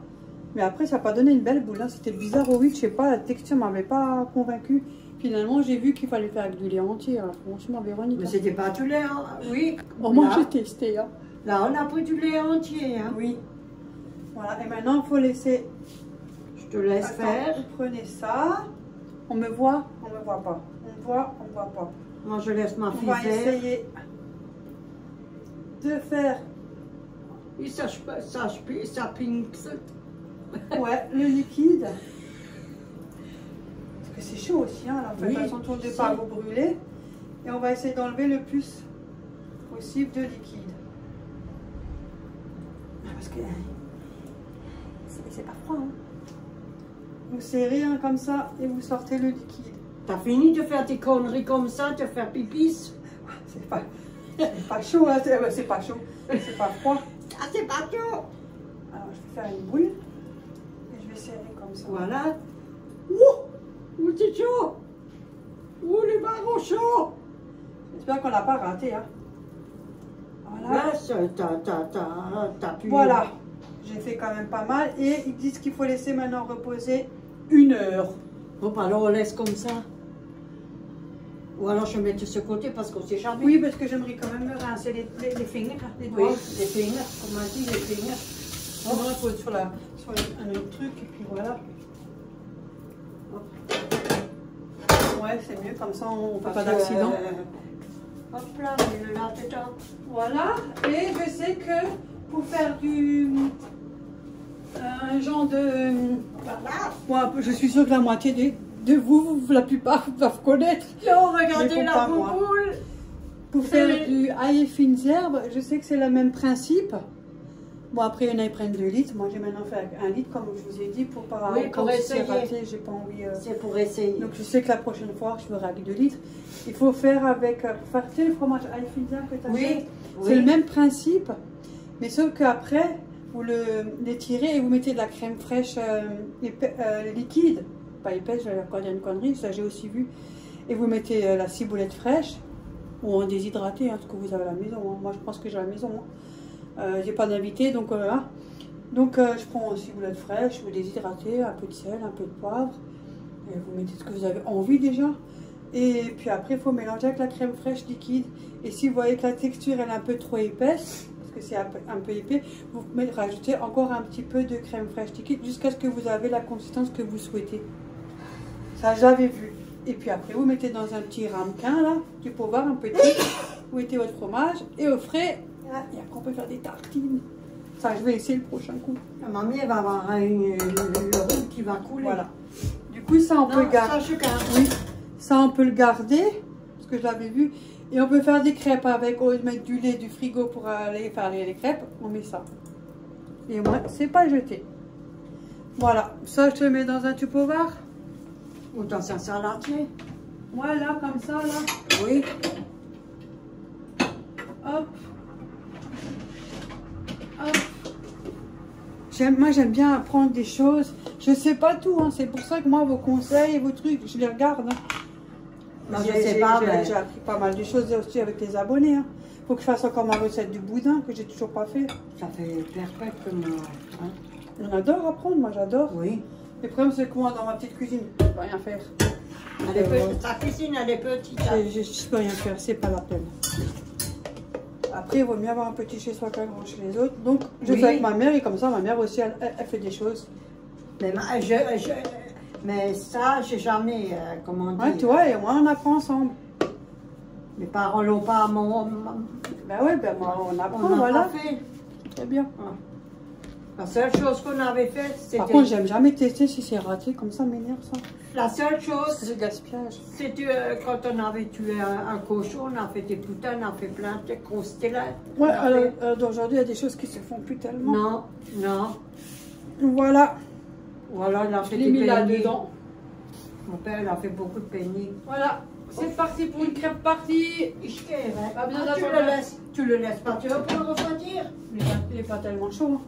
Mais après, ça n'a pas donné une belle boule. Hein. C'était bizarre au huit, je sais pas, la texture m'avait pas convaincu. Finalement, j'ai vu qu'il fallait faire avec du lait entier. Alors, franchement, Véronique. Mais c'était pas du lait, hein. Oui. Au moins, j'ai testé. Hein. Là, on a pris du lait entier. Hein. Oui. Voilà, et maintenant, il faut laisser. Je te laisse faire. Vous prenez ça. On me voit, on me voit pas. On me voit, on me voit pas. Moi, je laisse ma fille On va faire. essayer de faire. Et ça pince. Ouais, le liquide. Parce que c'est chaud aussi, hein. Alors, faites attention de ne pas vous brûler. Et on va essayer d'enlever le plus possible de liquide. Parce que c'est pas froid. Hein. Vous serrez hein, comme ça et vous sortez le liquide. T'as fini de faire tes conneries comme ça, de faire pipis? C'est pas chaud, hein. C'est pas chaud. C'est pas froid. Ah, c'est pas chaud. Alors, je vais faire une boule. Et je vais serrer comme ça. Voilà. Ouh, c'est chaud. Ouh, les barreaux chauds. J'espère qu'on l'a pas raté. Hein. Voilà. Là, t'as pu... Voilà. J'ai fait quand même pas mal. Et ils disent qu'il faut laisser maintenant reposer 1 heure. Bon, alors on laisse comme ça. Ou alors je mets de ce côté parce qu'on sait jamais. Oui, parce que j'aimerais quand même me rincer les fingers, les doigts. Oui, les fingers, comme on dit, les fingers. On repose sur un autre truc et puis voilà. Ouais, c'est mieux, comme ça on ne fait pas d'accident. Hop là, mets-le là dedans. Voilà, et je sais que pour faire un genre de... Voilà. Ouais, je suis sûre que la moitié de vous, la plupart, doivent connaître. Non, regardez Mais la pour pas moi. bouboule. Pour faire du ail et fines herbes, je sais que c'est le même principe. Bon, après, il y en a qui prennent 2 litres. Moi, j'ai maintenant fait 1 litre, comme je vous ai dit, pour pas... Oui, pour essayer. Raté, j'ai pas envie... C'est pour essayer. Donc, je sais que la prochaine fois, je ferai avec 2 litres. Il faut faire avec... pour faire, tu sais, le fromage ail et fines herbes que tu as Oui. fait. C'est le même principe. Mais sauf qu'après, vous l'étirez et vous mettez de la crème fraîche liquide. Pas épaisse, j'allais encore dire une connerie, ça j'ai aussi vu. Et vous mettez la ciboulette fraîche, ou en déshydraté, hein, ce que vous avez à la maison. Hein. Moi je pense que j'ai à la maison. Hein. J'ai pas d'invité, donc voilà. Donc je prends une ciboulette fraîche, vous déshydratez, un peu de sel, un peu de poivre. Et vous mettez ce que vous avez envie déjà. Et puis après, il faut mélanger avec la crème fraîche liquide. Et si vous voyez que la texture elle est un peu trop épaisse, parce que c'est un peu épais, vous rajoutez encore un petit peu de crème fraîche liquide jusqu'à ce que vous avez la consistance que vous souhaitez. Ça, j'avais vu. Et puis après, vous mettez dans un petit ramequin, là, du poivre un petit, vous mettez votre fromage et au frais, et après on peut faire des tartines. Ça, je vais essayer le prochain coup. La mamie, elle va avoir le roux qui va couler. Voilà. Du coup, ça, on peut le garder. Oui, ça, on peut le garder, parce que je l'avais vu. Et on peut faire des crêpes avec, au lieu de mettre du lait du frigo pour aller faire les crêpes, on met ça. Et moi, c'est pas jeté. Voilà, ça, je te le mets dans un tupperware. Ou dans un saladier. Voilà, comme ça, là. Oui. Hop. Hop. Moi, j'aime bien apprendre des choses. Je sais pas tout, hein. C'est pour ça que moi, vos conseils et vos trucs, je les regarde. Hein. Moi, je sais pas, mais... J'ai appris pas mal de choses aussi avec les abonnés. Hein. Faut que je fasse encore ma recette du boudin, que j'ai toujours pas fait. Ça fait perpète comme... Hein. On adore apprendre, moi, j'adore. Oui. Le problème, c'est que moi, dans ma petite cuisine, je peux rien faire. Ta cuisine, elle est petite. Je peux rien faire, c'est pas la peine. Après, il vaut mieux avoir un petit chez soi qu'un grand chez les autres. Donc, je fais avec ma mère et comme ça, ma mère aussi, elle fait des choses. Mais ça, j'ai jamais, comment dire... Ouais, tu vois, et moi, on apprend ensemble. Mes parents l'ont pas... Ben ouais, ben moi, on apprend, voilà. Fait. Très bien. Ouais. La seule chose qu'on avait faite, c'était... Par contre, j'aime jamais tester si c'est raté, comme ça m'énerve ça. La seule chose... C'est du gaspillage. C'était quand on avait tué un cochon, on a fait des putains, on a fait plein de croustilles. Ouais, alors aujourd'hui, il y a des choses qui se font plus tellement. Non, non. Voilà. Voilà, il a fait Je l'ai des mis pénis. là-dedans. Mon père, il a fait beaucoup de pénis. Voilà. C'est parti pour une crêpe partie. Pas besoin d'attendre. Tu le laisses partir pour le refroidir. Il n'est pas tellement chaud. Hein.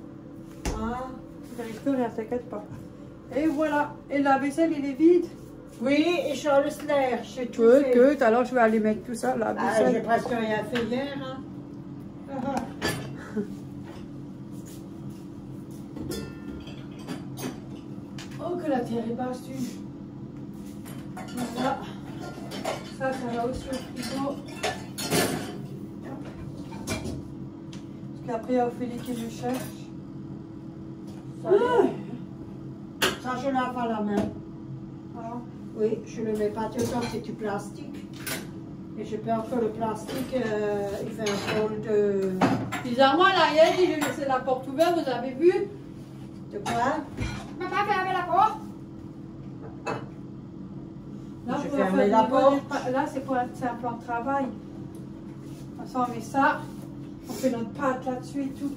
Ah. J'arrive plus rien, t'inquiète pas. Et voilà. Et la vaisselle, il est vide. Oui, et Charles l'air, j'ai tout fait. Que, alors je vais aller mettre tout ça là. Ah, j'ai presque rien fait hier. Hein. Ah. Oh, que la terre est basse, tu. Voilà. Ça va aussi au frigo. Parce qu'après, il y a Ophélie qui le cherche. Ça, je lave à la main. Ah. Oui, je ne le mets pas dedans, c'est du plastique. Et j'ai peur que le plastique, il fait un rôle de... Bizarrement, l'arrière, il a laissé la porte ouverte, vous avez vu? De quoi? Papa, fermez la porte. Là, Je ferme la porte. Là, c'est un plan de travail. Comme ça, on met ça. On fait notre pâte là-dessus et tout.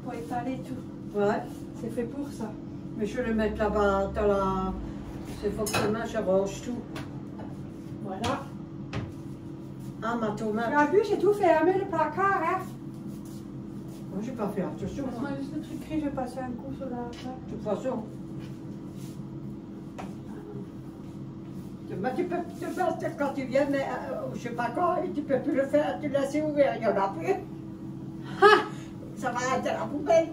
Pour étaler tout. Ouais. C'est fait pour ça. Mais je vais le mettre là-bas dans la... C'est forcément, je range tout. Voilà. Ah, ma tomate. Tu as vu, j'ai tout fermé le placard, hein? Moi, j'ai pas fait attention. Moi, juste le truc gris, je vais passer un coup sur la table. De toute façon. Mais tu peux quand tu viens, mais je sais pas quand, et tu peux plus le faire, tu le laisses ouvert, il n'y en a plus. Ha! Ça va être la poubelle.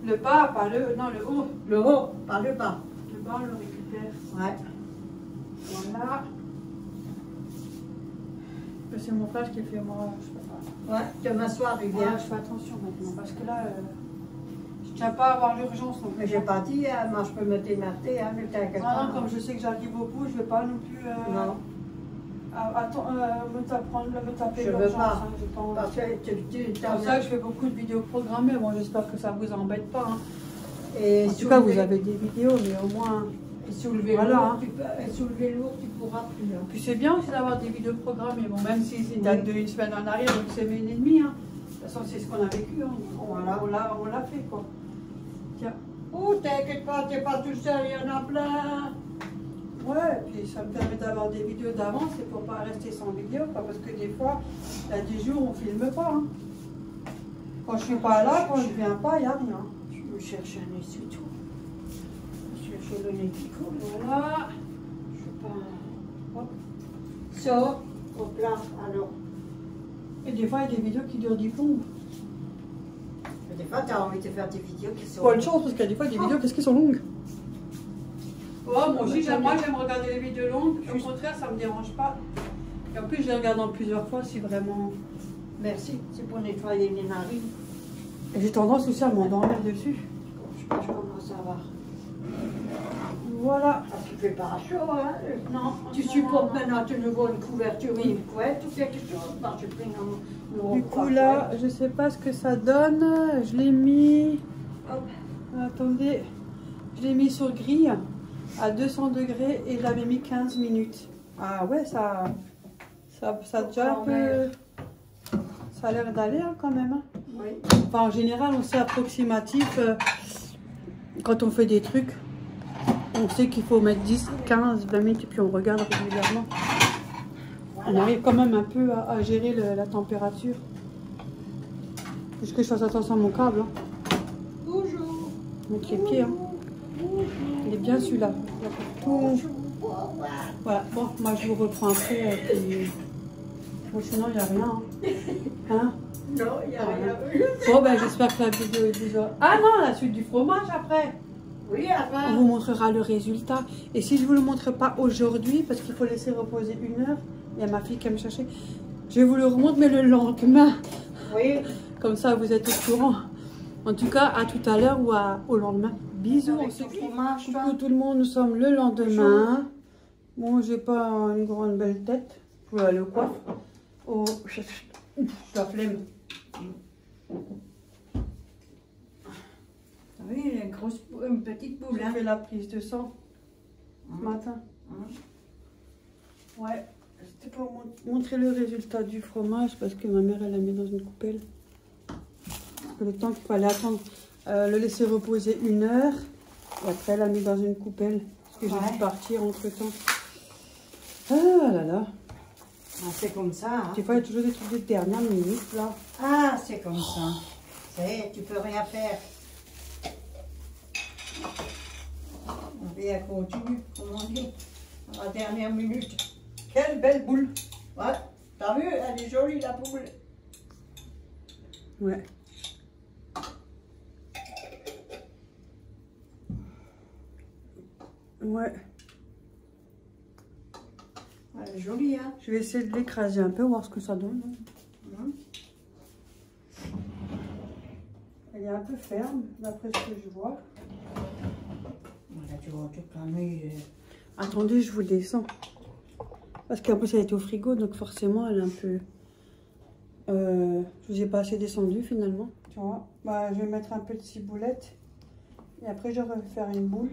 Le bas, pas le... Non, le haut. Le haut, pas le bas. Le bas, on le récupère. Ouais. Voilà. C'est mon frère qui fait moi, je peux pas. Ouais, demain soir, il Ouais, vient. je fais attention maintenant, parce que là, je tiens pas à avoir l'urgence non plus. Mais j'ai pas dit, hein, moi je peux me démarter, hein, mais t'inquiète pas. Ah non, comme je sais que j'arrive au bout, je vais pas non plus... Non. Attends, me taper Je veux l'urgence, pas. hein, j'ai pas envie. Parce que C'est pour ça que je fais beaucoup de vidéos programmées. Bon, j'espère que ça vous embête pas. Hein. Et En tout cas, vous avez des vidéos, mais au moins... Et soulever Voilà, lourd, hein. soulever lourd, tu pourras plus. Hein. Puis c'est bien aussi d'avoir des vidéos programmées. Bon, même si c'est date d'une semaine en arrière, une semaine et demie. Hein. De toute façon, c'est ce qu'on a vécu. Hein. Voilà. On l'a fait, quoi. Tiens. Oh, t'inquiète pas, t'es pas tout seul, il y en a plein. Ouais, puis ça me permet d'avoir des vidéos d'avance et pour pas rester sans vidéo, quoi, parce que des fois, il y a des jours où on filme pas. Hein. Quand je suis pas là, quand je viens pas, il n'y a rien. Je me cherche un essuie-tout. Je cherche le nez qui coule. Voilà. Je sais pas. Hop. Ça, hop là, alors. Et des fois, il y a des vidéos qui durent 10 plombes. Des fois, tu as envie de faire des vidéos qui sont. Pas de chance, parce qu'il y a des fois des vidéos qui sont longues. Ouais, moi aussi, moi j'aime regarder les vidéos longues. Au contraire, ça me dérange pas. Et en plus, je les regarde en plusieurs fois si vraiment. Merci, c'est pour nettoyer les narines. Et j'ai tendance aussi à m'endormir dessus. Je commence à voir. Voilà. Parce qu'il fait pas chaud, hein. Non. Tu supportes maintenant de nouveau une couverture, une couette ou quelque chose. Bah, je prends du coup, là, je sais pas ce que ça donne. Je l'ai mis. Hop. Attendez. Je l'ai mis sur grille à 200 degrés et je l'avais mis 15 minutes. Ah ouais, ça a déjà un peu. Ça a l'air d'aller hein, quand même. Hein. Oui. Enfin, en général, on sait approximatif quand on fait des trucs. On sait qu'il faut mettre 10, 15, 20 minutes et puis on regarde régulièrement. Voilà. On arrive quand même un peu à gérer la température. Faut que je fasse attention à mon câble. Hein. Bonjour. Avec les pieds. Hein. Il est bien celui-là. Tout... Voilà. Bon, moi je vous reprends après. Puis... Bon, sinon, il n'y a rien. Hein. Hein? Non, il n'y a rien. Bon, ben j'espère que la vidéo est déjà... Ah non, la suite du fromage après. Oui, après. On vous montrera le résultat. Et si je ne vous le montre pas aujourd'hui, parce qu'il faut laisser reposer 1 heure, il y a ma fille qui va me chercher, je vous le remonte, mais le lendemain. Oui. Comme ça, vous êtes au courant. En tout cas, à tout à l'heure ou au lendemain. Bisous. Coucou tout le monde, nous sommes le lendemain. Bon, j'ai pas une grande belle tête. Je vais aller au coiffe. Oh, la flemme. Oui, une petite boule. J'ai fait la prise de sang ce matin. Ouais, c'était pour montrer le résultat du fromage parce que ma mère elle l'a mis dans une coupelle. Le temps qu'il fallait attendre, le laisser reposer 1 heure. Et après elle l'a mis dans une coupelle parce que j'ai dû partir entre temps. Ah là là. Ah, c'est comme ça. Hein. Des fois il y a toujours des trucs de dernière minute là. Ah, c'est comme ça. Tu peux rien faire. Et elle continue, comme on dit, à la dernière minute. Quelle belle boule! Ouais, t'as vu, elle est jolie la boule. Ouais. Ouais. Elle est jolie, hein? Je vais essayer de l'écraser un peu, voir ce que ça donne. Elle est un peu ferme, d'après ce que je vois. Voilà, tu vois, toute la nuit. Attendez, je vous descends. Parce qu'en plus, elle était au frigo, donc forcément, elle est un peu... je vous ai pas assez descendu, finalement. Tu vois, bah, je vais mettre un peu de ciboulette. Et après, je vais faire une boule.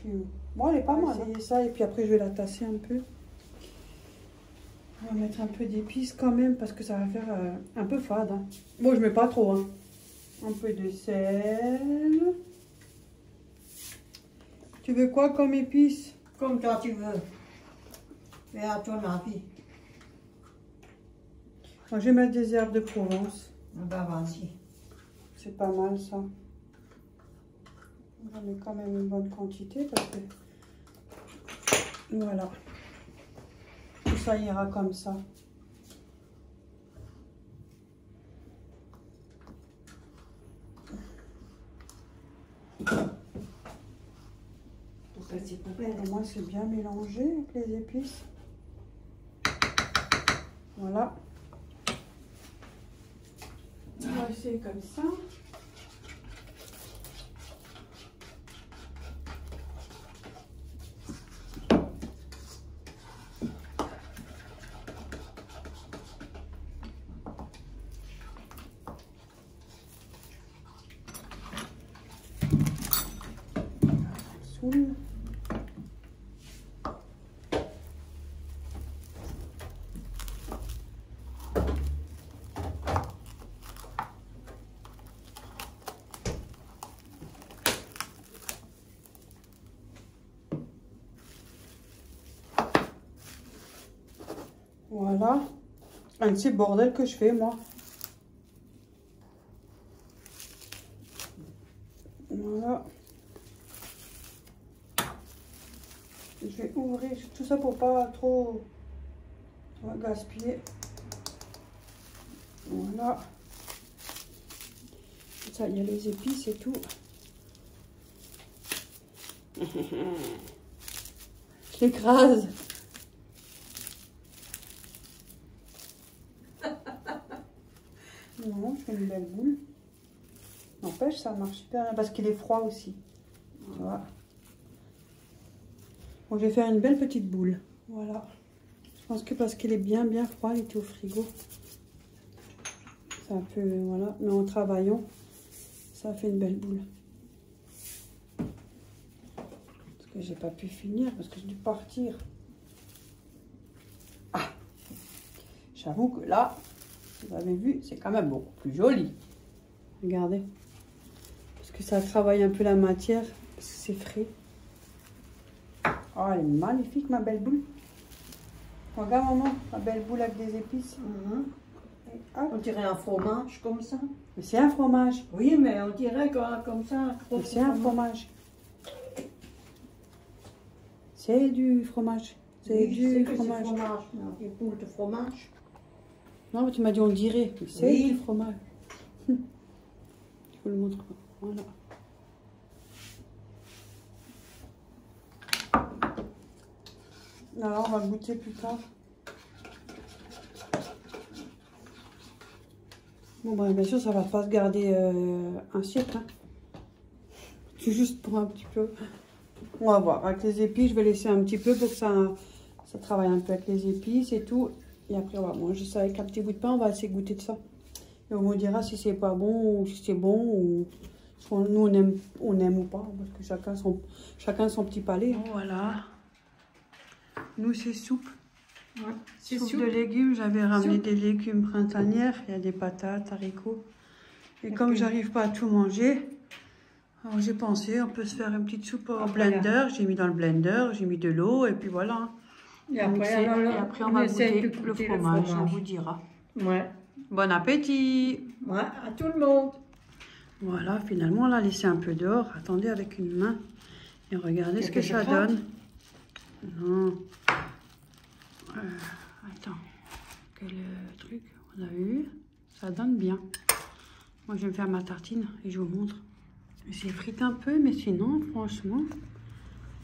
Puis, bon, elle est pas mal. Essayer ça, et puis après, je vais la tasser un peu. On va mettre un peu d'épices quand même, parce que ça va faire un peu fade. Hein. Bon, je mets pas trop. Hein. Un peu de sel. Tu veux quoi comme épices? Comme toi tu veux. Mais à ton avis. Moi, je vais mettre des herbes de Provence. Ben vas-y. C'est pas mal ça. J'en mets quand même une bonne quantité parce que... Voilà. Tout ça ira comme ça. Et moi, c'est bien mélangé avec les épices. Voilà. On va essayer comme ça. Soule. Voilà. Un petit bordel que je fais, moi. Voilà. Je vais ouvrir tout ça pour pas trop gaspiller. Voilà. Ça, il y a les épices et tout. Je l'écrase. Non, je fais une belle boule. N'empêche, ça marche super bien parce qu'il est froid aussi. Voilà. Bon, je vais faire une belle petite boule. Voilà. Je pense que parce qu'il est bien froid, il était au frigo. C'est un peu, voilà. Mais en travaillant, ça fait une belle boule. Parce que j'ai pas pu finir, parce que j'ai dû partir. Ah! J'avoue que là, vous avez vu, c'est quand même beaucoup plus joli. Regardez. Parce que ça travaille un peu la matière, parce que c'est frais. Oh, elle est magnifique, ma belle boule. Regarde, maman, ma belle boule avec des épices. On dirait un fromage comme ça. Mais c'est un fromage. Oui, mais on dirait comme ça. C'est un fromage. C'est du fromage. C'est du fromage. Des boules de fromage. Non, mais tu m'as dit on dirait. C'est Oui. du fromage. Je vous le montre. Voilà. Alors, on va goûter plus tard. Bon, bah, bien sûr, ça va pas se garder un siècle. Hein. C'est juste pour un petit peu. On va voir. Avec les épices, je vais laisser un petit peu pour que ça travaille un peu avec les épices et tout. Et après, on va manger ça avec un petit bout de pain. On va essayer de goûter de ça. Et on vous dira si c'est pas bon ou si c'est bon ou nous on aime ou pas. Parce que chacun son petit palais. Hein. Voilà. Nous, c'est soupe. Ouais, Soupe de légumes. J'avais ramené des légumes printanières. Il y a des patates, haricots. Et comme j'arrive pas à tout manger, alors j'ai pensé, on peut se faire une petite soupe au blender. J'ai mis dans le blender, j'ai mis de l'eau et puis voilà. Et après, on va goûter le fromage, on vous dira. Ouais. Bon appétit! Ouais, à tout le monde. Voilà, finalement, on l'a laissé un peu dehors. Attendez, avec une main. Et regardez ce que ça donne. Non. Attends. Quel truc on a eu? Ça donne bien. Moi, je vais me faire ma tartine et je vous montre. J'ai frité un peu, mais sinon, franchement...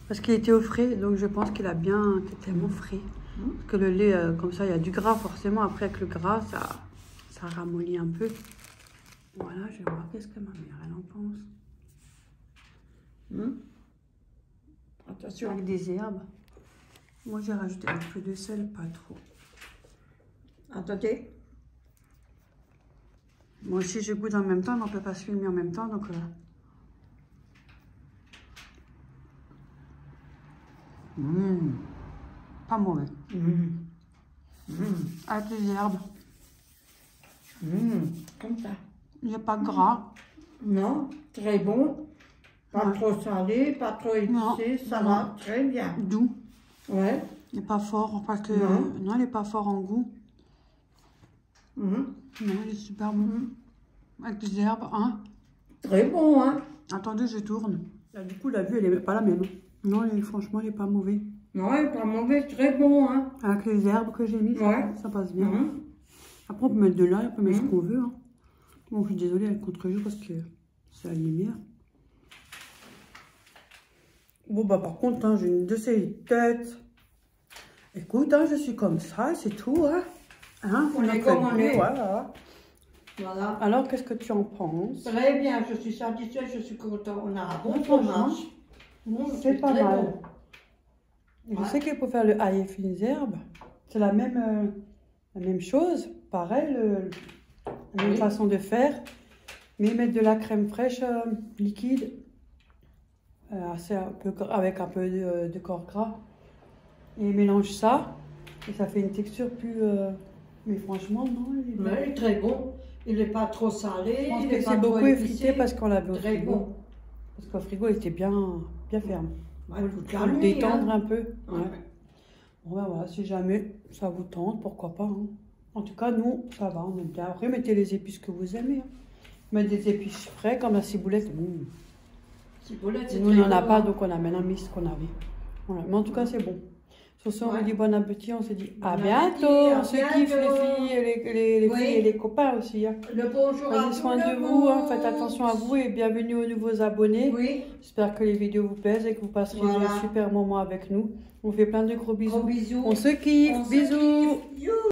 Parce qu'il était au frais, donc je pense qu'il a bien... qu'il est tellement frais. Parce que le lait, comme ça, il y a du gras, forcément. Après, avec le gras, ça ramollit un peu. Voilà, je vais voir qu'est-ce que ma mère, elle en pense. Attention. Avec des herbes. Moi, j'ai rajouté un peu de sel, pas trop. Attendez. Moi aussi, je goûte en même temps, mais on ne peut pas se filmer en même temps, donc... Pas mauvais. Avec les herbes. Comme ça. Il n'y a pas de gras. Non, très bon. Pas trop salé, pas trop épicé, ça va très bien. Doux. Ouais. Il n'est pas fort, parce que... Non, il n'est pas fort en goût. Non, il est super bon. Avec des herbes, hein. Très bon, hein. Attendez, je tourne. Là, du coup, la vue, elle n'est pas la même. Non, franchement, il n'est pas mauvais. Non, il n'est pas mauvais, très bon, hein. Avec les herbes que j'ai mis, ça passe bien. Après, on peut mettre de l'ail, on peut mettre ce qu'on veut. Hein. Bon, je suis désolée avec le contre-jour parce que c'est la lumière. Bon, bah, par contre, hein, j'ai une de ces têtes. Écoute, hein, je suis comme ça, c'est tout. Hein, on est comme on est. Voilà. Voilà. Alors, qu'est-ce que tu en penses? Très bien, je suis satisfaite, je suis contente. On a un bon fromage. C'est pas mal. Bon. Je sais qu'il faut faire le ail et fines herbes. C'est la même chose. Pareil, la même façon de faire. Mais mettre de la crème fraîche liquide. Avec un peu de corps gras. Et mélange ça. Et ça fait une texture plus... mais franchement, non, il est très bon. Il n'est pas trop salé. Je pense que c'est beaucoup effrité parce qu'on l'avait au frigo. Bon. Parce qu'au frigo, il était bien ferme. Ouais, pour le détendre un peu. Ouais. Bon, ben voilà, si jamais ça vous tente, pourquoi pas. Hein. En tout cas, nous, ça va, on aime bien. Après, mettez les épices que vous aimez. Hein. Mettez des épices frais comme la ciboulette. Ciboulette, c'est Nous, on très n'en a bon, pas, hein. donc on amène un mix qu'on avait. Voilà. Mais en tout cas, c'est bon. Sur ce, on Ouais. vous dit bon appétit. On se dit à Bon bientôt. appétit, à On se kiffe, les bientôt. filles, les Oui. filles et les copains aussi. Hein. Le bonjour à Prenez tout soin le de vous, hein. monde. Faites attention à vous et bienvenue aux nouveaux abonnés. Oui, J'espère que les vidéos vous plaisent et que vous passerez Voilà. un super moment avec nous. On vous fait plein de gros bisous. gros bisous. On se kiffe. On se Bisous. kiffe. You.